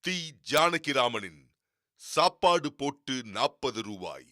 D ஜானகிராமனின் சாப்பாடு போட்டு 40 ரூபாய்.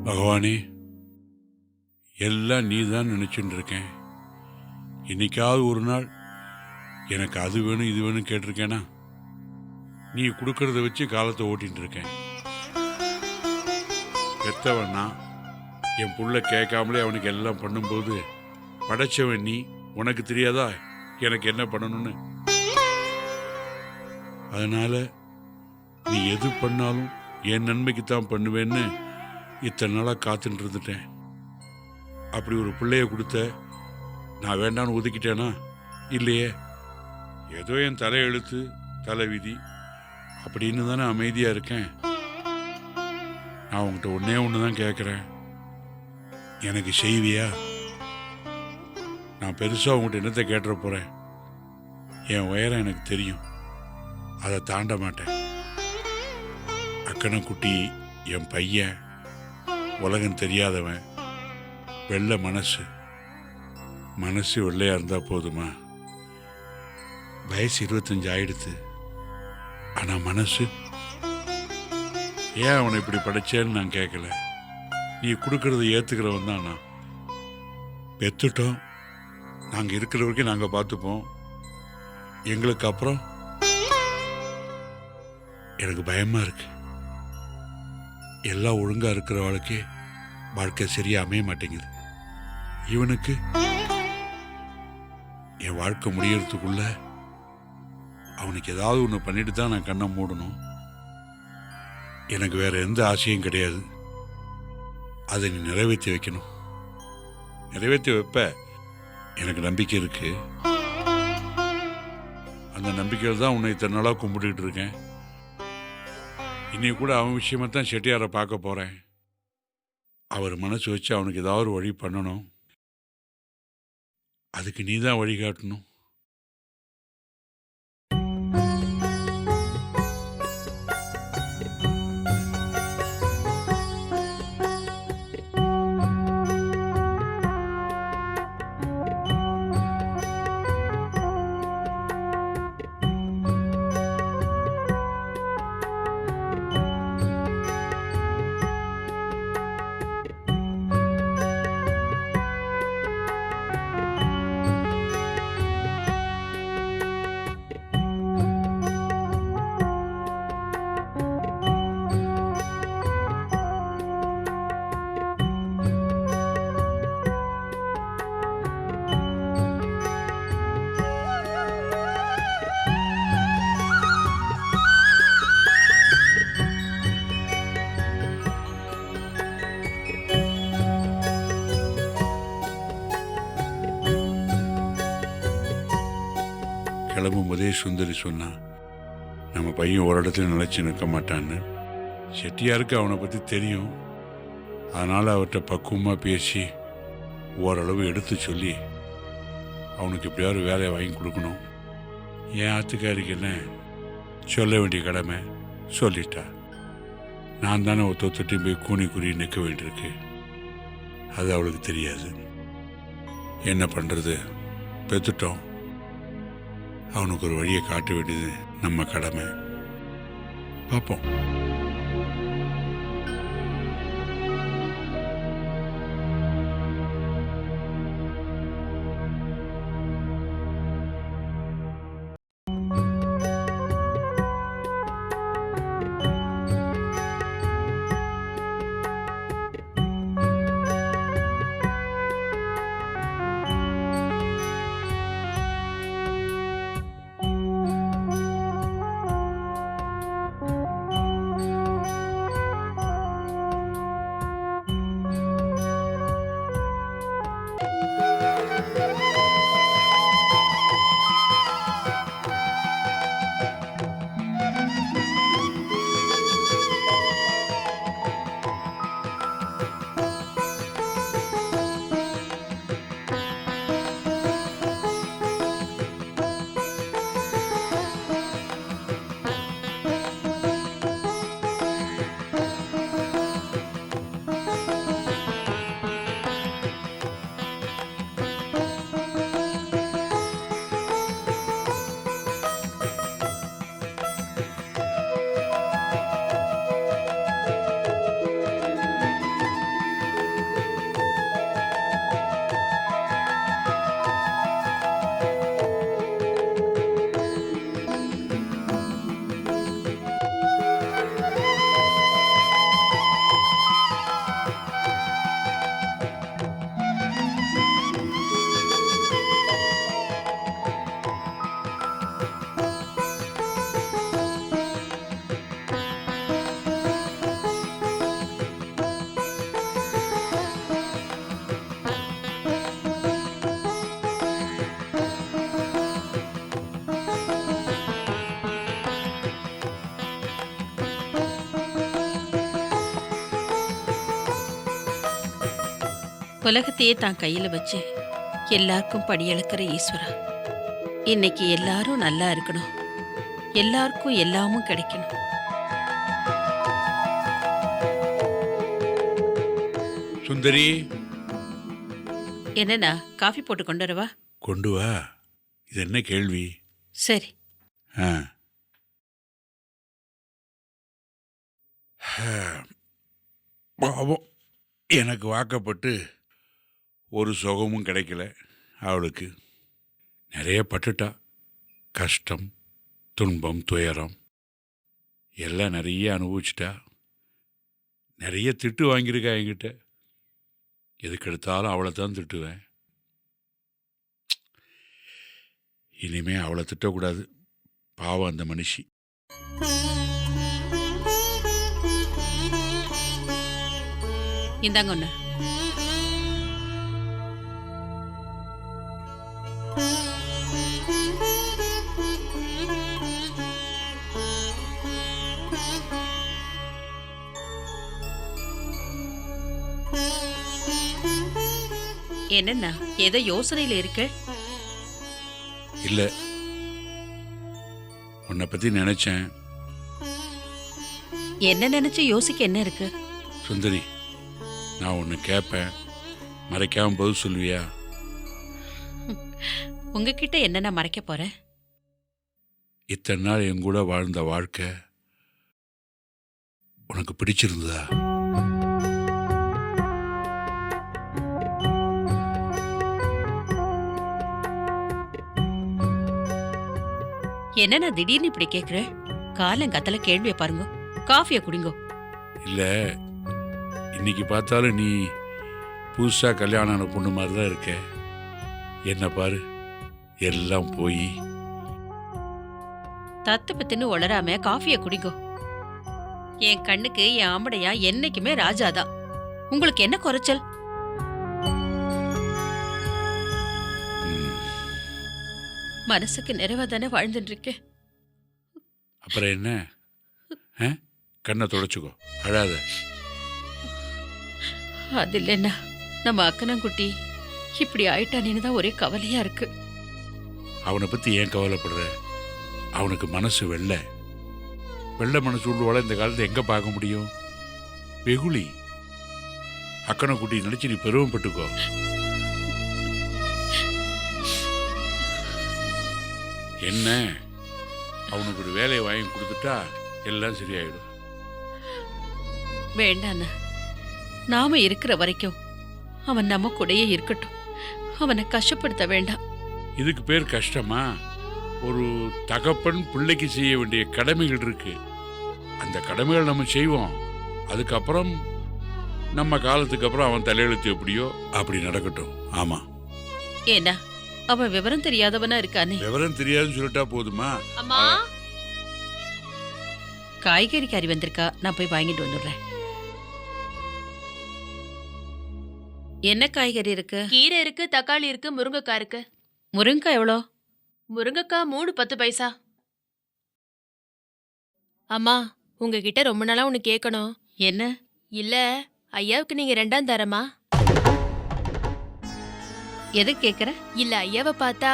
பகவானே, எல்லாம் நீ தான் நினச்சிட்டு இருக்கேன். இன்னைக்காவது ஒரு நாள் எனக்கு அது வேணும் இது வேணும் கேட்டிருக்கேனா? நீ கொடுக்கறத வச்சு காலத்தை ஓட்டின்னு இருக்கேன். பெத்தவன்னா என் புள்ள கேட்காமலே அவனுக்கு எல்லாம் பண்ணும்போது படைச்சவன் நீ, உனக்கு தெரியாதா எனக்கு என்ன பண்ணணும்னு? அதனால நீ எது பண்ணாலும் என் நன்மைக்கு தான் பண்ணுவேன்னு இத்தனை நாளாக காத்துட்டு இருந்துட்டேன். அப்படி ஒரு பிள்ளைய கொடுத்த நான் வேண்டான்னு ஒதுக்கிட்டேனா? இல்லையே. ஏதோ என் தலையெழுத்து தலை விதி அப்படின்னு தானே அமைதியாக இருக்கேன். நான் உங்கள்கிட்ட ஒன்றே ஒன்று தான் கேட்குறேன், எனக்கு செய்வியா? நான் பெருசாக உங்கள்கிட்ட என்னத்தை கேட்டுற போகிறேன்? என் உயரம் எனக்கு தெரியும், அதை தாண்ட மாட்டேன். அக்கனை குட்டி என் பையன், உலகம் தெரியாதவன், வெள்ளை மனசு வெள்ளையாக இருந்தால் போதுமா? வயசு 25 ஆயிடுத்து, ஆனால் மனசு ஏன் அவனை இப்படி படைச்சேன்னு நான் கேட்கல. நீ கொடுக்கறத ஏற்றுக்கிறவன் தான் நான். பெத்துட்டோம், நாங்கள் இருக்கிற வரைக்கும் நாங்கள் பார்த்துப்போம். எங்களுக்கு அப்புறம் எனக்கு பயமாக இருக்கு. எல்லாம் ஒழுங்காக இருக்கிற வாழ்க்கை சரியாக அமைய மாட்டேங்குது. இவனுக்கு என் வாழ்க்கை முடியறதுக்குள்ள அவனுக்கு ஏதாவது ஒன்று பண்ணிட்டு தான் நான் கண்ணை மூடணும். எனக்கு வேற எந்த ஆசையும் கிடையாது. அதை நீ நிறைவேற்றி வைக்கணும். நிறைவேற்றி வைப்ப, எனக்கு நம்பிக்கை இருக்கு. அந்த நம்பிக்கையில் தான் உன்னை இத்தனை நாளாக கும்பிட்டுக்கிட்டு இருக்கேன். இன்னைக்கு கூட அவன் விஷயமா தான் செட்டியாரை பார்க்க போகிறேன். அவர் மனசு வச்சு அவனுக்கு ஏதாவது ஒரு வழி பண்ணணும். அதுக்கு நீ தான் வழிகாட்டணும். கிளம்பும் போதே சுந்தரி சொன்னான், நம்ம பையன் ஒரு இடத்துல நிலைச்சு நிற்க மாட்டான்னு. செட்டியாருக்கு அவனை பற்றி தெரியும். அதனால் அவர்கிட்ட பக்குவமாக பேசி ஓரளவு எடுத்து சொல்லி அவனுக்கு எப்படியாவது வேலையை வாங்கி கொடுக்கணும். என் ஆத்துக்காரிக்கு என்ன சொல்ல வேண்டிய கடமை சொல்லிட்டா. நான் தானே ஒருத்தொட்டி போய் கூனி குறி நிற்க வேண்டியிருக்கு. அது அவளுக்கு தெரியாது. என்ன பண்ணுறது, பெற்றுட்டோம். அவனுக்கு ஒரு வழியை காட்ட வேண்டியது நம்ம கடமை. பார்ப்போம். உலகத்தையே தான் கையில வச்சு எல்லாருக்கும் படியளக்கிற ஈஸ்வரா, இன்னைக்கு எல்லாரும் நல்லா இருக்கணும், எல்லாருக்கும் எல்லாமும் கிடைக்கணும். சுந்தரி, என்னண்ணா, காஃபி போட்டு கொண்டு வரவா? கொண்டு வா. இது என்ன கேள்வி? சரி. ஆ. பாவம், எனக்கு வாக்கப்பட்டு ஒரு சுகமும் கிடைக்கல. அவளுக்கு நிறைய பட்டுட்டா. கஷ்டம், துன்பம், துயரம் எல்லாம் நிறைய அனுபவிச்சிட்டா. நிறைய திட்டு வாங்கியிருக்கா என்கிட்ட. எதுக்கு எடுத்தாலும் அவளை தான் திட்டுவேன். இனிமே அவளை திட்டக்கூடாது. பாவம் அந்த மனுஷி. இந்தாங்க ஒண்ணு. என்னண்ணா, ஏதோ யோசனையில இருக்க? இல்லை, உன்னை பற்றி நினச்சேன். என்ன நினைச்சு யோசிக்க என்ன இருக்கு? சுந்தரி, நான் ஒன்று கேட்பேன், மறைக்காம பதில் சொல்லுவியா? உங்ககிட்ட என்னண்ணா மறைக்க போறேன்? இத்தனை நாள் என் கூட வாழ்ந்த வாழ்க்கை உனக்கு பிடிச்சிருந்ததா? என்னண்ணா திடீர்னு இப்படி கேக்குற? காலங்கத்துல கேள்விய பாருங்க, காஃபிய குடிங்கோ. இல்லை, இன்னைக்கு பார்த்தாலும் நீ புதுசாக கல்யாணம் ஆன பொண்ணு மாதிரி தான் இருக்க. என்ன பாரு, எல்லாம் போய். தத்து பத்துன்னு உளராம காஃபிய குடிங்கோ. என் கண்ணுக்கு என் ஆம்படையா என்னைக்குமே ராஜாதான். உங்களுக்கு என்ன குறைச்சல்? மனசுக்கு நிறைவா தானே வாழ்ந்துட்டு இருக்கேன். அப்புறம் என்ன? கண்ணை தொடச்சுக்கோ, அழாத. அது இல்லைன்னா நம்ம அக்கனங்குட்டி இப்படி ஆயிட்டானேன்னு தான் ஒரே கவலையா இருக்கு. அவனை பற்றி ஏன் கவலைப்படுற? அவனுக்கு மனசு வெள்ளை மனசு உள்ளவாள இந்த காலத்தை எங்கே பார்க்க முடியும்? வெகுளி. அக்கனை குட்டி நினைச்சு நீ பெருமைப்பட்டுக்கோ. என்ன, அவனுக்கு ஒரு வேலையை வாங்கி கொடுத்துட்டா எல்லாம் சரியாயிடும். வேண்டாண்ணா, நாம இருக்கிற வரைக்கும் அவன் நம்ம கூடயே இருக்கட்டும். அவனை கஷ்டப்படுத்த வேண்டாம். இதுக்கு பேர் கஷ்டமா? ஒரு தகப்பன் பிள்ளைக்கு செய்ய வேண்டிய கடமைகள் இருக்கு. அந்த கடமைகள் நம்ம செய்வோம். அதுக்கப்புறம் நம்ம காலத்துக்கு அப்புறம் அவன் தலையெழுத்து எப்படியோ அப்படி நடக்கட்டும். ஆமா. ஏன்னா அவன் விவரம் தெரியாதவனா இருக்கானே. விவரம் தெரியாதுன்னு சொல்லிட்டா போதுமா? அம்மா, காய்கறி கறி வந்திருக்கா, நான் போய் வாங்கிட்டு வந்துடுறேன். என்ன காய்கறி இருக்கு? கீரை இருக்கு, தக்காளி இருக்கு, முருங்கைக்காய் இருக்கு. முருங்கைக்காய் எவ்வளோ? முருங்கைக்காய் 3 10 பைசா. அம்மா, உங்ககிட்ட ரொம்ப நாளா ஒன்னு கேட்கணும். என்ன? இல்ல, ஐயாவுக்கு நீங்க 2ஆம் தரமா? எது கேக்குற? இல்ல, ஐயாவை பார்த்தா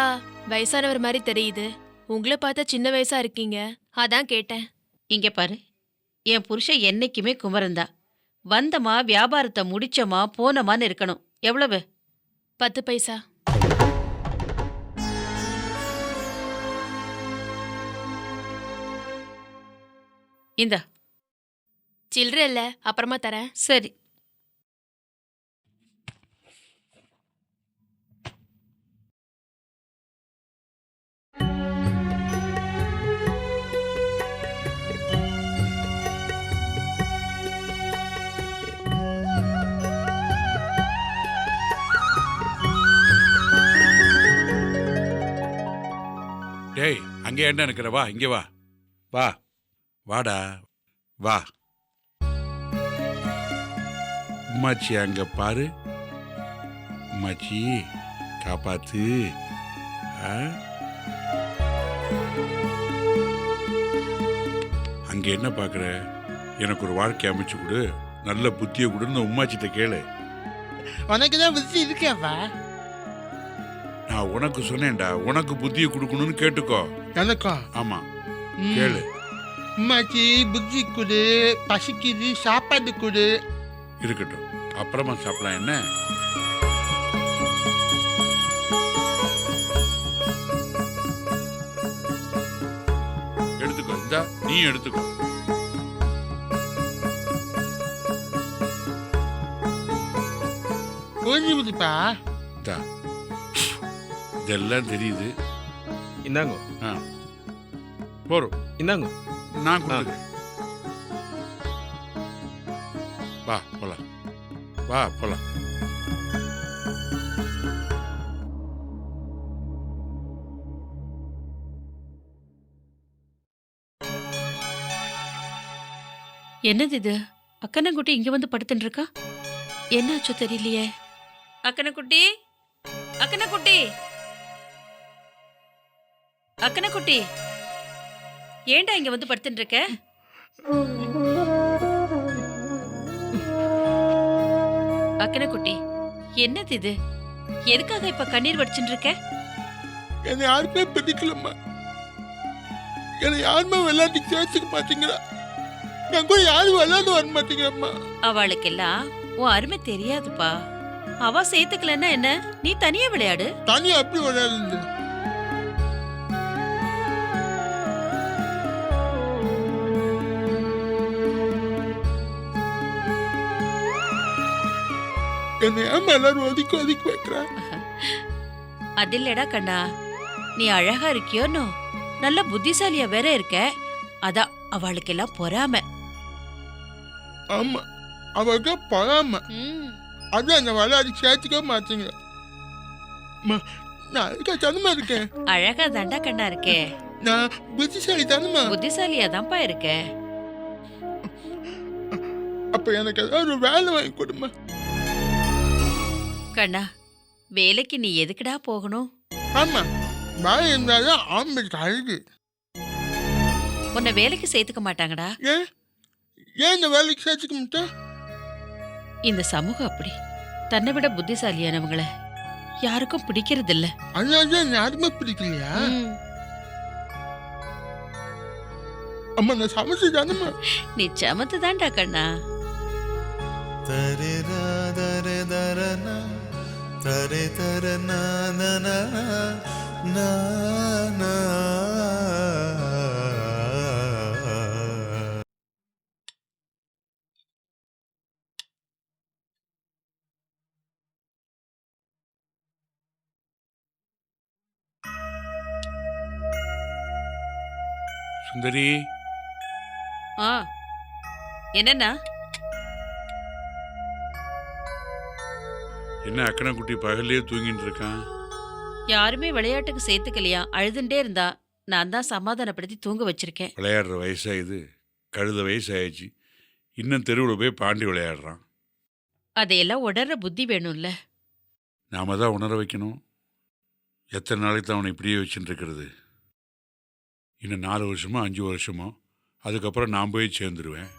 வயசானவர் மாதிரி தெரியுது, உங்களை பார்த்தா சின்ன வயசா இருக்கீங்க, அதான் கேட்டேன். இங்க பாரு, என் புருஷன் என்னைக்குமே குமரன்தான். வந்தமா வியாபாரத்தை முடிச்சமா போனமான்னு இருக்கணும். எவ்வளவு? 10 பைசா. இந்தா. சில்லற இல்ல, அப்புறமா தரேன். சரி. டேய், அங்கே என்ன இருக்கிற? வா, இங்கே வா. வா, வாடா, வா. உம்மாச்சி அங்க பாரு. உம்மாச்சி காப்பாத்து. அங்க என்ன பாக்குற? எனக்கு ஒரு வாழ்க்கை அமைச்சு கொடு, நல்ல புத்தியை கொடுன்னு உம்மாச்சிட்ட கேளு. உனக்கு தான் புத்தி இருக்கேப்பா. நான் உனக்கு சொன்னேன்டா, உனக்கு புத்தியை கொடுக்கணும்னு கேட்டுக்கோ. எனக்கும் ஆமா, கேளு. அம்மாச்சி புத்தி கொடு, பசிக்குது, சாப்பாடு கொடு. இருக்கட்டும், அப்புறமா சாப்பிடலாம். என்ன எடுத்துக்கோ, இந்தா நீ எடுத்துக்கோ. புரிஞ்சுதுப்பா. இந்தா, இதெல்லாம் தெரியுது. இந்தாங்க ஆ, போறோம். இந்தாங்க. நான் கொடுத்துக்கிறேன். வா போலாம், வா போலாம். என்னது இது? அக்கனக்குட்டி இங்க வந்து படுத்துட்டு இருக்கா. என்னாச்சோ தெரியலையே. அக்கனக்குட்டி, அக்கனக்குட்டி, அக்கனக்குட்டி, ஏன்டா இங்க வந்து படுத்துட்டு இருக்க? அக்கனக்குட்டி, என்னது இது? எதுக்காக இப்ப கண்ணீர் வடிச்சுட்டு இருக்க? என்னை யாருமே பிடிக்கலம்மா. என்னை யாருமே விளையாட்டு சேர்த்துக்க மாட்டேங்கிறா. என் கூட யாரும் விளையாட வர மாட்டேங்கிறம்மா. அவளுக்கெல்லாம் உன் அருமை தெரியாதுப்பா. அவ சேர்த்துக்கலன்னா என்ன, நீ தனியா விளையாடு. தனியா அப்படி விளையாடுது. என்னை ஏமா எல்லாரும் ஒதுக்கி வைக்கிறா? அதில்லடா கண்ணா, நீ அழகா இருக்கியோன்னு, நல்ல புத்திசாலியா வேற இருக்க. அதான் அவளுக்கெல்லாம் பொறாம. ஆமா, அவருக்கு பொறாம. அதான் அந்த விளையாடி சேர்த்துக்க மாட்டேங்க. நான் இருக்க தனிமா இருக்கேன். அழகா தாண்டா கண்ணா இருக்கே. நான் புத்திசாலி தானுமா. புத்திசாலியா தான்ப்பா இருக்க. அப்ப எனக்கு ஏதாவது ஒரு வேலை வாங்கி கொடுமா. கண்ணா, வேலைக்கு நீ எதுக்குடா போகணும்? ஆமா, வேலை இருந்தாலும் ஆம்பளை அழகு. உன்னை வேலைக்கு சேர்த்துக்க மாட்டாங்கடா. ஏன் இந்த வேலைக்கு சேர்த்துக்க மாட்டேன்? இந்த சமூகம் அப்படி. தன்னை விட புத்திசாலியானவங்கள யாருக்கும் பிடிக்கிறது இல்ல. அதனால யாருமே பிடிக்கலையா? அம்மா நான் சமைச்சு தானம்மா. நீ சமத்து தான்டா கண்ணா. சுந்தரி, ஆ, என்னன்னா? என்ன அக்கனக்குட்டி பகல்லையே தூங்கிட்டு இருக்கான்? யாருமே விளையாட்டுக்கு சேர்த்துக்கலையா, அழுதுண்டே இருந்தா. நான் தான் சமாதானப்படுத்தி தூங்க வச்சிருக்கேன். விளையாடுற வயசா இது? கழுத வயசாயிடுச்சு, இன்னும் தெருவில் போய் பாண்டி விளையாடுறான். அதையெல்லாம் உணர்ற புத்தி வேணும்ல. நாம தான் உணர வைக்கணும். எத்தனை நாளைக்கு தான் அவனை இப்படியே வச்சுட்டு இருக்கிறது? இன்னும் 4 வருஷமோ 5 வருஷமோ, அதுக்கப்புறம் நான் போய் சேர்ந்துருவேன்.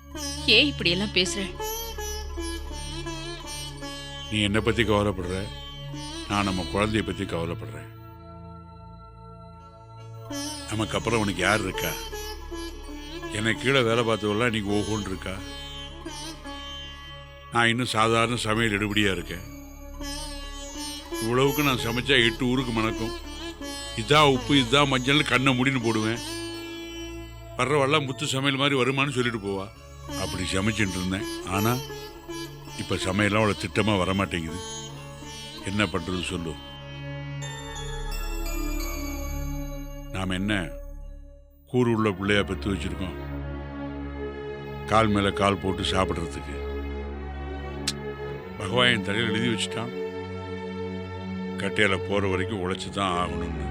ஏன் இப்படியெல்லாம் பேசுற? நீ என்னை பற்றி கவலைப்படுற, நான் நம்ம குழந்தைய பற்றி கவலைப்படுறேன். நமக்கு அப்புறம் உனக்கு யார் இருக்கா? எனக்கு கீழே வேலை பார்த்தவெல்லாம் இன்னைக்கு ஓஹோன்னு இருக்கா. நான் இன்னும் சாதாரண சமையல் எடுபடியாக இருக்கேன். இவ்வளவுக்கு நான் சமைச்சா 8 ஊருக்கு மணக்கும். இதான் உப்பு, இதுதான் மஞ்சள் கண்ணை முடின்னு போடுவேன். வர்றவெல்லாம் முத்து சமையல் மாதிரி வருமானு சொல்லிட்டு போவா. அப்படி சமைச்சுட்டு இருந்தேன். ஆனால் இப்போ சமையலாம் அவ்வளோ திட்டமாக வரமாட்டேங்குது. என்ன பண்ணுறது சொல்லு? நாம் என்ன கூறு உள்ள பிள்ளையா பெற்று வச்சிருக்கோம்? கால் மேலே கால் போட்டு சாப்பிட்றதுக்கு பகவான் என் தலையில் எழுதி வச்சுட்டான். கட்டையில் போகிற வரைக்கும் உழைச்சி தான் ஆகணும்னு.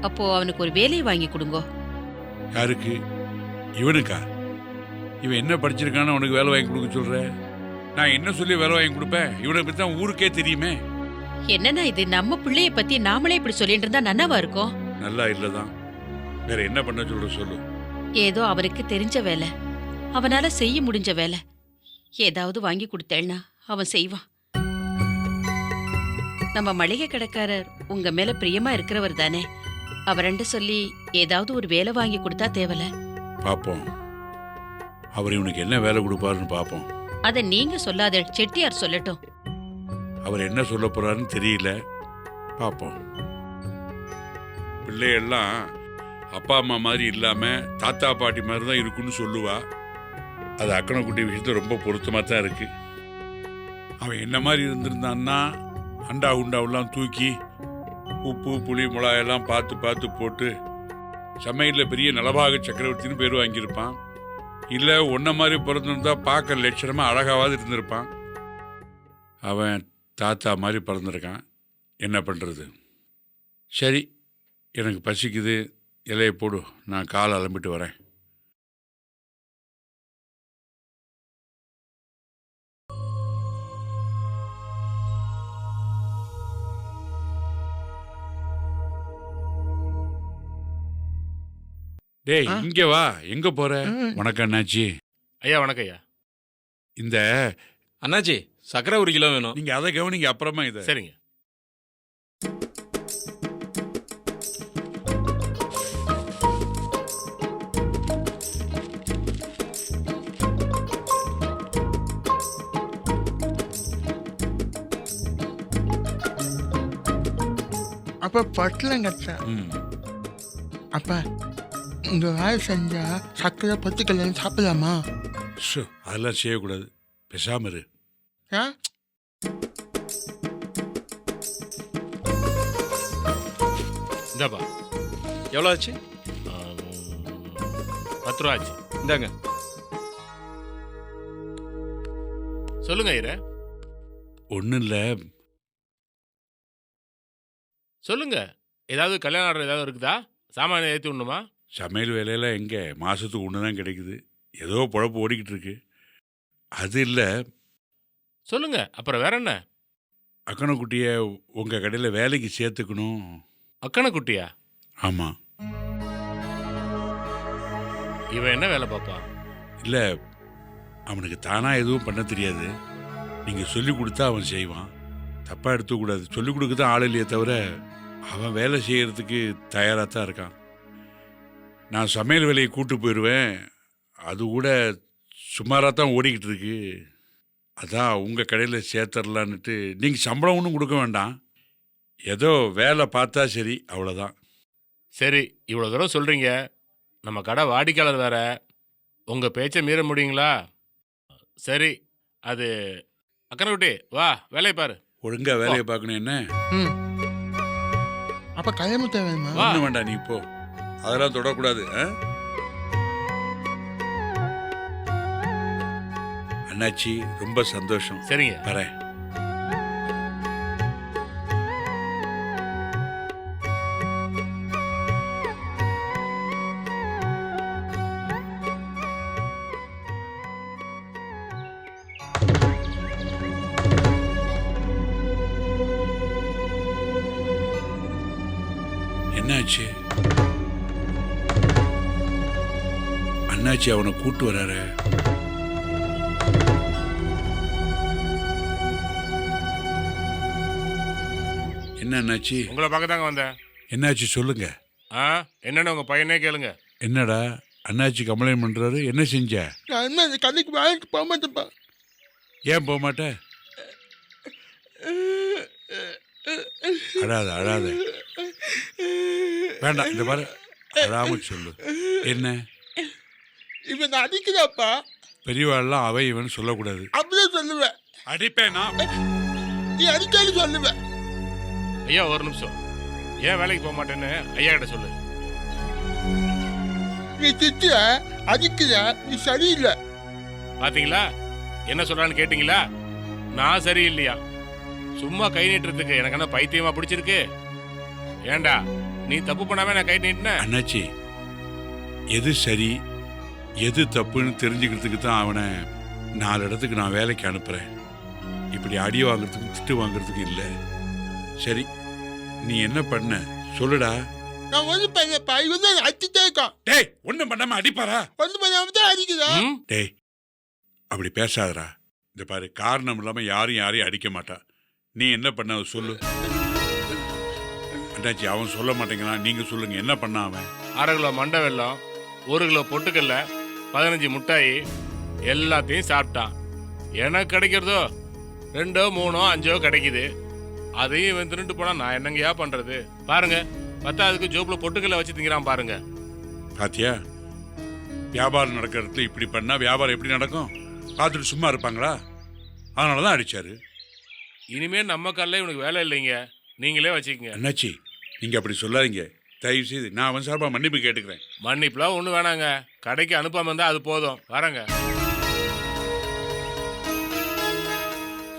அப்போ அவனுக்கு ஒரு வேலையை வாங்கி கொடுங்கோ. யாருக்கு? இவனுக்கா? இவன் என்ன படிச்சிருக்கான்னு அவனுக்கு வேலை வாங்கி கொடுக்க சொல்ற? நான் என்ன சொல்லி வேலை வாங்கி கொடுப்பேன்? இவனை பற்றி தான் ஊருக்கே தெரியுமே. என்னன்னா இது? நம்ம பிள்ளைய பத்தி நாமளே இப்படி சொல்லிட்டு இருந்தா நன்னாவா இருக்கும்? நல்லா இல்லதான். வேற என்ன பண்ண சொல்ற சொல்லு? ஏதோ அவனுக்கு தெரிஞ்ச வேலை, அவனால செய்ய முடிஞ்ச வேலை ஏதாவது வாங்கி கொடுத்தேன்னா அவன் செய்வான். நம்ம மளிகை கடைக்காரர் உங்க மேல பிரியமா இருக்கிறவர் தானே. அவரண்டு சொல்லி ஏதாவது ஒரு வேலை வாங்கி கொடுத்தா தேவல. பார்ப்போம், அவர் இவனுக்கு என்ன வேலை கொடுப்பாருன்னு பார்ப்போம். அத நீங்க சொல்லாத, செட்டியார் சொல்லட்டும். அவர் என்ன சொல்ல போறாருன்னு தெரியல, பார்ப்போம். பிள்ளையெல்லாம் அப்பா அம்மா மாதிரி இல்லாம தாத்தா பாட்டி மாதிரி தான் இருக்குன்னு சொல்லுவா. அது அக்கனக்குட்டி விஷயத்துல ரொம்ப பொருத்தமாக தான் இருக்கு. அவன் என்ன மாதிரி இருந்திருந்தான்னா அண்டா உண்டாவெல்லாம் தூக்கி உப்பு புளி மிளகாயெல்லாம் பார்த்து பார்த்து போட்டு சமையலில் பெரிய நலபாக சக்கரவர்த்தின்னு பேர் வாங்கியிருப்பான். இல்லை ஒன்றை மாதிரி பிறந்திருந்தா பார்க்க லட்சணமாக அழகாவது இருந்திருப்பான். அவன் தாத்தா மாதிரி பிறந்திருக்கான். என்ன பண்ணுறது? சரி, எனக்கு பசிக்குது, இலையை போடு, நான் காலை அலம்பிட்டு வரேன். டேய், இங்க வா. எங்க போற? வணக்கம் அண்ணாச்சி. ஐயா வணக்கம் ஐயா. இந்த அண்ணாச்சி சக்கரை 1 கிலோ வேணும். நீங்க அதை கவனிங்க, அப்புறமா இதை. சரிங்க. அப்ப பட்டலங்கச்சா. ம். அப்ப இந்த வேலை செஞ்சா சக்கரை பத்து கல்யாணம் சாப்பிடலாமா? ஷோ, அதெல்லாம் செய்யக்கூடாது, பேசாம இரு. ஏன்? இந்தாப்பா. எவ்வளோ ஆச்சு? 10 ரூபா ஆச்சு. இந்தாங்க. சொல்லுங்க ஐயரே. ஒன்றும் இல்லை, சொல்லுங்க. ஏதாவது கல்யாண ஆர்டர் ஏதாவது இருக்குதா? சாமான் ஏற்றி விடணுமா? சமையல் வேலையெல்லாம் எங்கே, மாதத்துக்கு ஒன்று தான் கிடைக்குது. ஏதோ பொழப்பு ஓடிக்கிட்டு இருக்கு. அது இல்லை, சொல்லுங்க. அப்புறம் வேற என்ன? அக்கனக்குட்டியை உங்கள் கடையில் வேலைக்கு சேர்த்துக்கணும். அக்கனை குட்டியா? ஆமாம். இவன் என்ன வேலை பார்ப்பான்? இல்லை, அவனுக்கு தானாக எதுவும் பண்ண தெரியாது. நீங்கள் சொல்லி கொடுத்தா அவன் செய்வான். தப்பாக எடுத்துக்கூடாது. சொல்லிக் கொடுக்க தான் ஆள் இல்லையே தவிர அவன் வேலை செய்கிறதுக்கு தயாராக தான் இருக்கான். நான் சமையல் வேலையை கூட்டு போயிடுவேன். அது கூட சுமாராக தான் ஓடிக்கிட்டு இருக்கு. அதான் உங்கள் கடையில் சேர்த்துடலான்னுட்டு. நீங்கள் சம்பளம் ஒன்றும் கொடுக்க வேண்டாம், ஏதோ வேலை பார்த்தா சரி, அவ்வளோதான். சரி, இவ்வளோ தூரம் சொல்கிறீங்க. நம்ம கடை வாடிக்கையாளர் வேற. உங்கள் பேச்சை மீற முடியுங்களா? சரி, அது அக்கனை குட்டி வா, வேலையை பாரு. ஒழுங்காக வேலையை பார்க்கணும். என்ன ம். அப்ப கல்யாணம் தேவைமா? வா. ஒன்றும் வேண்டாம், நீ போ. அதெல்லாம் தொடக்கூடாது. அண்ணாச்சி, ரொம்ப சந்தோஷம். சரிங்க. வரேன். என்னாச்சு? அண்ணாச்சி அவனை கூட்டு வராரு. என்ன அண்ணாச்சி? உங்களை பார்க்க தாங்க வந்தேன். என்னாச்சு சொல்லுங்க. என்னன்னு உங்கள் பையனே கேளுங்க. என்னடா அண்ணாச்சி கம்ப்ளைண்ட் பண்றாரு? என்ன செஞ்ச? நான் என்ன அந்த கடைக்கு வேலைக்கு போக மாட்டேன்ப்பா. ஏன் போக மாட்ட? அழாத அழாத, வேண்டாம். இந்த பாரு, அழாம சொல்லு. என்ன? இவன் அடிக்கிறாப்பா. பெரியவாள்லாம் அவை இவன் சொல்லக்கூடாது. அப்படியே சொல்லுவேன். அடிப்பேனா? நீ அடிச்சாலும் சொல்லுவேன். ஐயா ஒரு நிமிஷம். ஏன் வேலைக்கு போக மாட்டேன்னு ஐயா கிட்ட சொல்லு. நீ திட்டுற, அடிக்கிற, நீ சரியில்லை. பாத்தீங்களா என்ன சொல்றான்னு கேட்டீங்களா? நான் சரியில்லையா? சும்மா கை நீட்டுறதுக்கு எனக்கு என்ன பைத்தியமா பிடிச்சிருக்கு? ஏண்டா நீ தப்பு பண்ணாம நான் கை நீட்டின? அண்ணாச்சி, எது சரி எது தப்புன்னு தெரிஞ்சுக்கிறதுக்கு தான் அவனை 4 இடத்துக்கு நான் வேலைக்கு அனுப்புறேன். இப்படி அடி வாங்குறதுக்கு திட்டு வாங்குறதுக்கு இல்லை. சரி, நீ என்ன பண்ண சொல்லுடா. நான் ஒன்றும் பண்ணப்பா. இவன் தான் அடிச்சுட்டே இருக்கான். டேய், ஒன்றும் பண்ணாம அடிப்பாரா? ஒன்றும் பண்ணாம தான் அடிக்குதா? டேய், அப்படி பேசாதடா. இந்த பாரு, காரணம் இல்லாம யாரையும் அடிக்க மாட்டா. நீ என்ன பண்ண அதை சொல்லு. அண்ணாச்சி அவன் சொல்ல மாட்டேங்கிறான், நீங்க சொல்லுங்க என்ன பண்ண அவன்? 1/2 கிலோ மண்டை வெல்லம், 1 கிலோ பொட்டுக்கல்ல, 15 முட்டாய் எல்லாத்தையும் சாப்பிட்டான். எனக்கு கிடைக்கிறதோ 2, 3, 5 கிடைக்குது. அதையும் இவன் திருட்டு போனா நான் என்னங்கயா பண்றது? பாருங்க, பத்தாவதுக்கு ஜோப்ல பொட்டுக்கல்ல வச்சு திங்கிறான் பாருங்க. பாத்தியா, வியாபாரம் நடக்கிற இடத்துல இப்படி பண்ணா வியாபாரம் எப்படி நடக்கும்? பார்த்துட்டு சும்மா இருப்பாங்களா? அதனாலதான் அடிச்சாரு. இனிமே நம்ம கல்ல இவனுக்கு வேலை இல்லைங்க, நீங்களே வச்சுக்கங்க. அண்ணாச்சி நீங்க அப்படி சொல்லாதீங்க தயவு செய்து. நான் அவன் சார்பா மன்னிப்பு கேட்டுக்கிறேன். மன்னிப்புலாம் ஒண்ணு வேணாங்க, கடைக்கு அனுப்பாம இருந்தா அது போதும். வரங்க.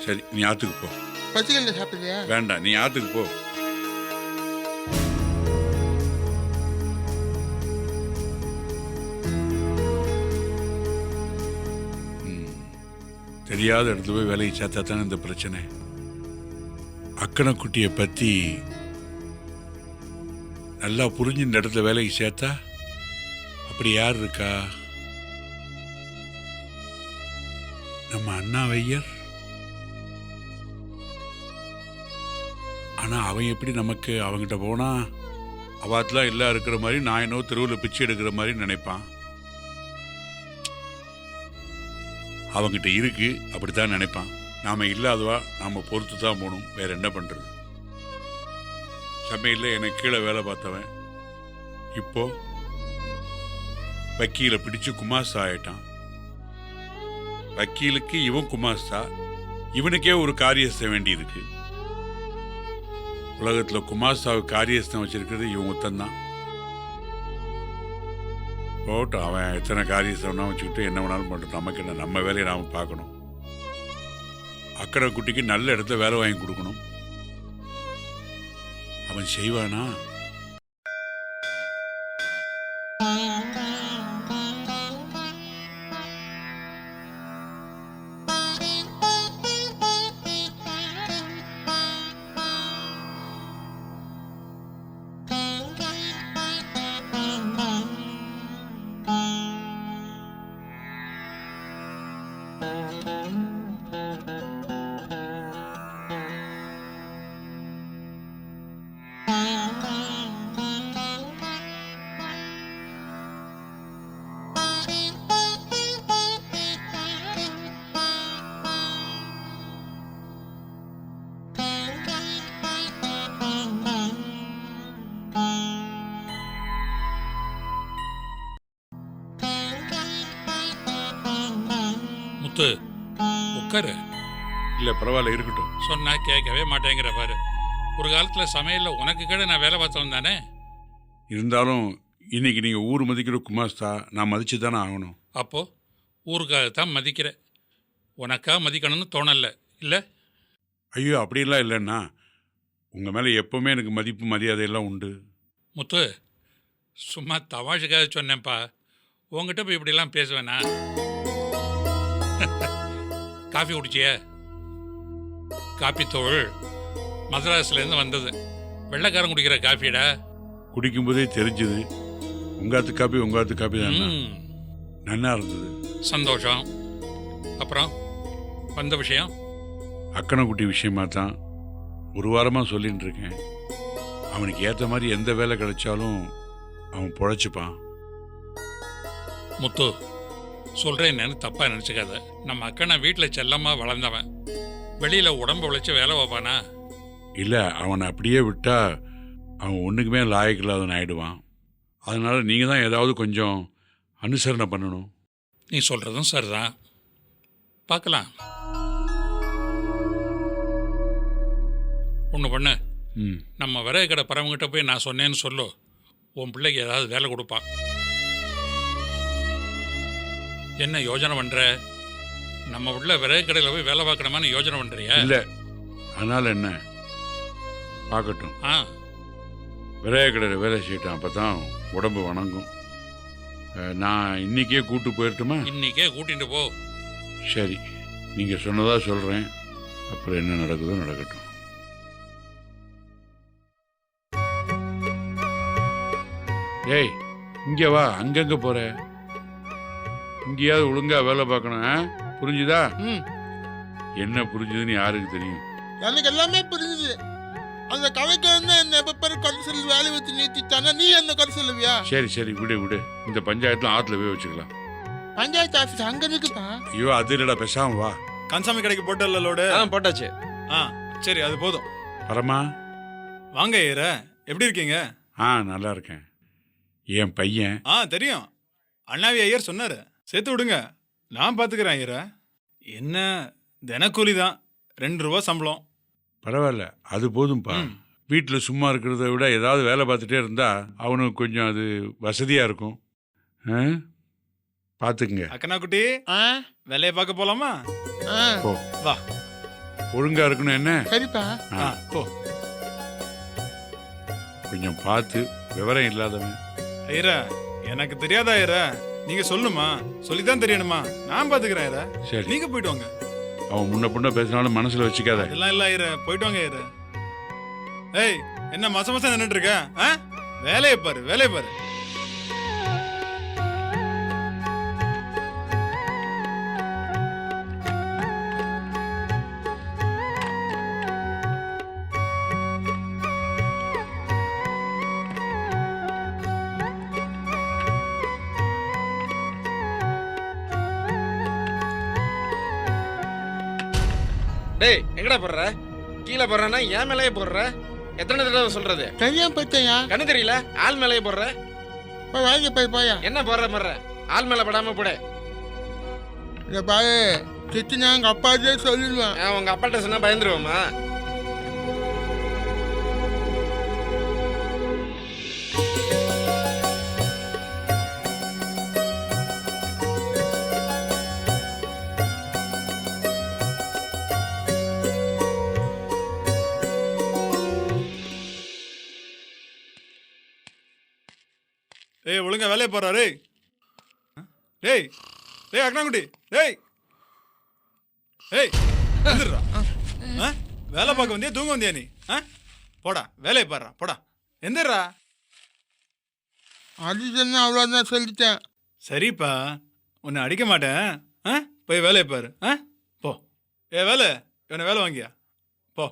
சரி நீ ஆத்துக்கு போ. பசிக்கல சாப்பிடுறியா? வேண்டாம், நீ ஆத்துக்கு போ. தெரியாத இடத்துல போய் வேலையை சேர்த்தா தானே இந்த பிரச்சனை. அக்கனைக்குட்டியை பத்தி நல்லா புரிஞ்சு இந்த இடத்துல வேலைக்கு சேர்த்தா அப்படி யார் இருக்கா? நம்ம அண்ணா வையர். ஆனா அவன் எப்படி நமக்கு அவங்கிட்ட போனா அவாத்துலாம் எல்லாம் இருக்கிற மாதிரி நான் என்னோ தெருவில் பிச்சை எடுக்கிற மாதிரி நினைப்பான். அவங்கிட்ட இருக்கு அப்படித்தான் நினைப்பான். நாம இல்லாதவா நாம பொறுத்து தான் போகணும். வேற என்ன பண்றது? சமையல்ல எனக்கு கீழே வேலை பார்த்தவன் இப்போ வக்கீல பிடிச்சு குமாஸ்தா ஆயிட்டான். வக்கீலுக்கு இவன் குமாஸ்தா, இவனுக்கே ஒரு காரியஸ்தம் வேண்டி இருக்கு. உலகத்துல குமாஸ்தாவுக்கு காரியஸ்தம் வச்சிருக்கிறது இவன் ஒருத்தந்தான். போட்டோம், அவன் எத்தனை காரியஸ்தம்னா வச்சுக்கிட்டு என்ன வேணாலும் பண்ணுறோம். நமக்கு என்ன, நம்ம வேலையை நாம பார்க்கணும். அக்கறை குட்டிக்கு நல்ல இடத்துல வேலை வாங்கி கொடுக்கணும். அவன் செய்வானா? முத்து உட்காரு. இல்ல பரவாயில்ல இருக்கட்டும். சொன்னா கேட்கவே மாட்டேங்கிற பாரு. ஒரு காலத்துல சமையல்ல உனக்கு கூட நான் வேலை பார்த்தவன் தானே. இருந்தாலும் இன்னைக்கு நீங்க ஊர் மதிக்கிற குமாஸ்தா, நான் மதிச்சு தானே ஆகணும். அப்போ ஊருக்காகத்தான் மதிக்கிற, உனக்கா மதிக்கணும்னு தோணல இல்லை? ஐயோ அப்படிலாம் இல்லைன்னா, உங்க மேல எப்பவுமே எனக்கு மதிப்பு மரியாதை எல்லாம் உண்டு. முத்து சும்மா தமாஷுக்காக சொன்னேன்ப்பா, உங்ககிட்ட போய் இப்படிலாம் பேசுவேனா? காஃபி குடிச்சிய? காப்பி தோள் மദ്രാஸ்லேருந்து வந்தது. வெள்ளைக்காரன் குடிக்கிற காஃபிடா. குடிக்கும்போதே தெரிஞ்சது உங்காத்து காப்பி தான். நல்லா இருந்தது. சந்தோஷம். அப்புறம் வந்த விஷயம்? அக்கனைக்குட்டி விஷயமா தான் ஒரு வாரமாக சொல்லிட்டு இருக்கேன். அவனுக்கு ஏற்ற மாதிரி எந்த வேலை கிடைச்சாலும் அவன் பொழைச்சிப்பான். முத்து சொல்கிறேன்னு தப்பாக நினச்சிக்காத. நம்ம அக்கனை வீட்டில் செல்லமாக வளர்ந்தவன், வெளியில் உடம்பு உழைச்சி வேலை வைப்பானா? இல்லை, அவனை அப்படியே விட்டா அவன் ஒன்றுக்குமே லாயக்கில்லாதவன் ஆயிடுவான். அதனால நீங்கள் தான் ஏதாவது கொஞ்சம் அனுசரணை பண்ணணும். நீ சொல்கிறதும் சரிதான், பார்க்கலாம். ஒன்று பண்ணு, நம்ம விறகு கடை பறவங்கிட்ட போய் நான் சொன்னேன்னு சொல்லு. உன் பிள்ளைக்கு ஏதாவது வேலை கொடுப்பான். என்ன யோஜனை பண்ணுற? நம்ம உள்ள விறகு கடையில் போய் வேலை பார்க்கணுமான்னு யோஜனை பண்ணுறியா? இல்லை, அதனால் என்ன, பார்க்கட்டும். விறகு கடையில் வேலை செய்யட்டும், அப்போ தான் உடம்பு வணங்கும். நான் இன்னைக்கே கூட்டு போயிட்டுமா? இன்னைக்கே கூட்டிட்டு போ. சரி, நீங்கள் சொன்னதா சொல்கிறேன். அப்புறம் என்ன நடக்குதோ நடக்கட்டும். ஏய், இங்கே வா. அங்கங்கே போகிற? இங்கேயாவது ஒழுங்கா வேலை பார்க்கணும். புரிஞ்சுதா? என்ன புரிஞ்சுதுன்னு யாருக்கு தெரியும்? எனக்கு எல்லாமே புரிஞ்சுது. அந்த கதைக்கு வந்து என்ன எப்ப பேரு கரு சொல்லி வேலையை வச்சு நீட்டிட்டாங்க. நீ என்ன கரு சொல்லுவியா? சரி சரி விடு விடு, இந்த பஞ்சாயத்துல ஆத்துல போய் வச்சுக்கலாம். பஞ்சாயத்து ஆஃபீஸ் அங்க இருக்குதா? ஐயோ அது இல்லடா, பேசாம வா. கன்சாமி கடைக்கு போட்டல லோடு. போட்டாச்சு. சரி அது போதும். பரமா வாங்க ஐயர, எப்படி இருக்கீங்க? நல்லா இருக்கேன். என் பையன் தெரியும், அண்ணாவி ஐயர் சொன்னாரு. சேர்த்து விடுங்க, நான் பாத்துக்கிறேன் ஐயர. என்ன தினக்கூலி தான், 2 ரூபா சம்பளம். பரவாயில்ல, அது போதும்பா. வீட்டில் சும்மா இருக்கிறத விட ஏதாவது வேலை பார்த்துட்டே இருந்தா அவனுக்கு கொஞ்சம் அது வசதியா இருக்கும். பார்த்துக்குங்க. அக்கனா குட்டி, வேலையை பார்க்க போலாமா? போ வா. ஒழுங்கா இருக்கணும் என்ன? சரிப்பா. போ. கொஞ்சம் பார்த்து, விவரம் இல்லாதவன். ஐயர, எனக்கு தெரியாதா ஐயர? நீங்க சொல்லுமா? சொல்லித்தான் தெரியணுமா? நான் பாத்துக்கிறேன் ஐயர. சரி, நீங்க போயிட்டு வாங்க. அவன் முன்ன புண்ண பேசினாலும் மனசுல வச்சுக்காத. அதெல்லாம் இல்ல ஐயர, போயிட்டு வாங்க ஐயர. ஏய், என்ன மச மசம் நின்னுட்டு இருக்க? வேலையை பாரு, வேலையை பாரு. டேய், எங்கடா போடுற? கீழே போடுறனா ஏன் மேலேயே போடுற? எத்தனை தடவை சொல்றது? தெரியாம போயிட்டேயா? கண்ணு தெரியல? ஆள் மேலேயே போடுற. போய் வாங்கி போயா. என்ன போடுற மர்ற? ஆள் மேல படாம போட. இந்த பாரு, திட்டினா எங்க அப்பாட்டே சொல்லிடுவேன். உங்க அப்பாட்ட சொன்னா பயந்துருவோமா? ஏய், ஒழுங்கா வேலையை போறா. டேய் டேய் டேய் அக்கனாங்குட்டி, டேய் ஏய், வந்துடுறா. வேலை பார்க்க வந்தியா, தூங்க வந்தியா நீ? போடா, வேலையை பாடுறா, போடா. எந்திரா. அது சொன்னா அவ்வளோதான் சொல்லிட்டேன். சரிப்பா, உன்னை அடிக்க மாட்டேன். போய் வேலையை பாரு. போ. வேலை, இவனை வேலை வாங்கியா? போ.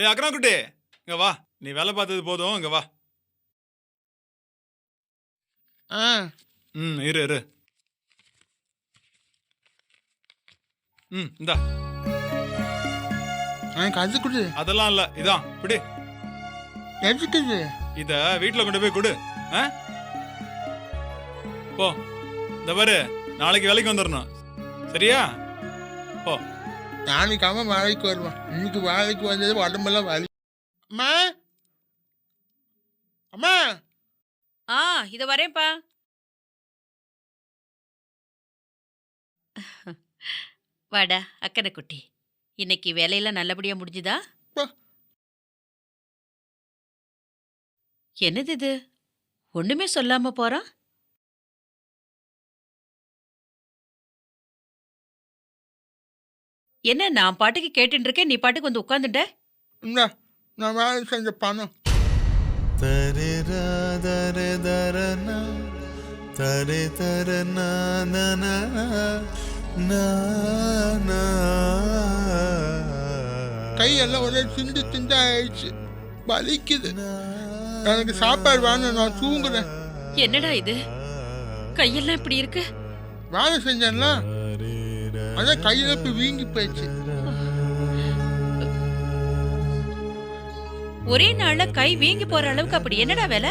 ஏய் அக்கனாக்குட்டி, இங்க வா. நீ வேலை பார்த்தது போதும், இங்க வா. இரு இரு. இந்தா. எனக்கு அது கொடு. அதெல்லாம் இல்ல, இதான் பிடி. எதுக்குது? இத வீட்டுல கொண்டு போய் கொடு. போ. இந்த பாரு, நாளைக்கு வேலைக்கு வந்துடணும், சரியா? போ. நாளைக்கு அவன் வேலைக்கு வருவான். இன்னைக்கு வேலைக்கு வந்தது உடம்பெல்லாம் வலி. அம்மா, அம்மா. இத வரேன்ப்பா. வாடா அக்கனை குட்டி, இன்னைக்கு வேலையெல்லாம் நல்லபடியா முடிஞ்சுதா? என்னது இது, ஒண்ணுமே சொல்லாம போறான்? என்ன நான் பாட்டுக்கு கேட்டுட்டு இருக்கேன், நீ பாட்டுக்கு வந்து உட்காந்துட்ட? இந்த நான் வேலை செஞ்ச பணம். கையெல்லாம் ஒரே சிந்து சிந்தா ஆயிடுச்சு, வலிக்குது. எனக்கு சாப்பாடு வேணும், நான் தூங்குறேன். என்னடா இது, கையெல்லாம் இப்படி இருக்கு? வேலை செஞ்சேன்னா அதான் கையில இப்ப வீங்கி போயிடுச்சு. ஒரே நாள்ல கை வீங்கி போற அளவுக்கு அப்படி என்னடா வேலை?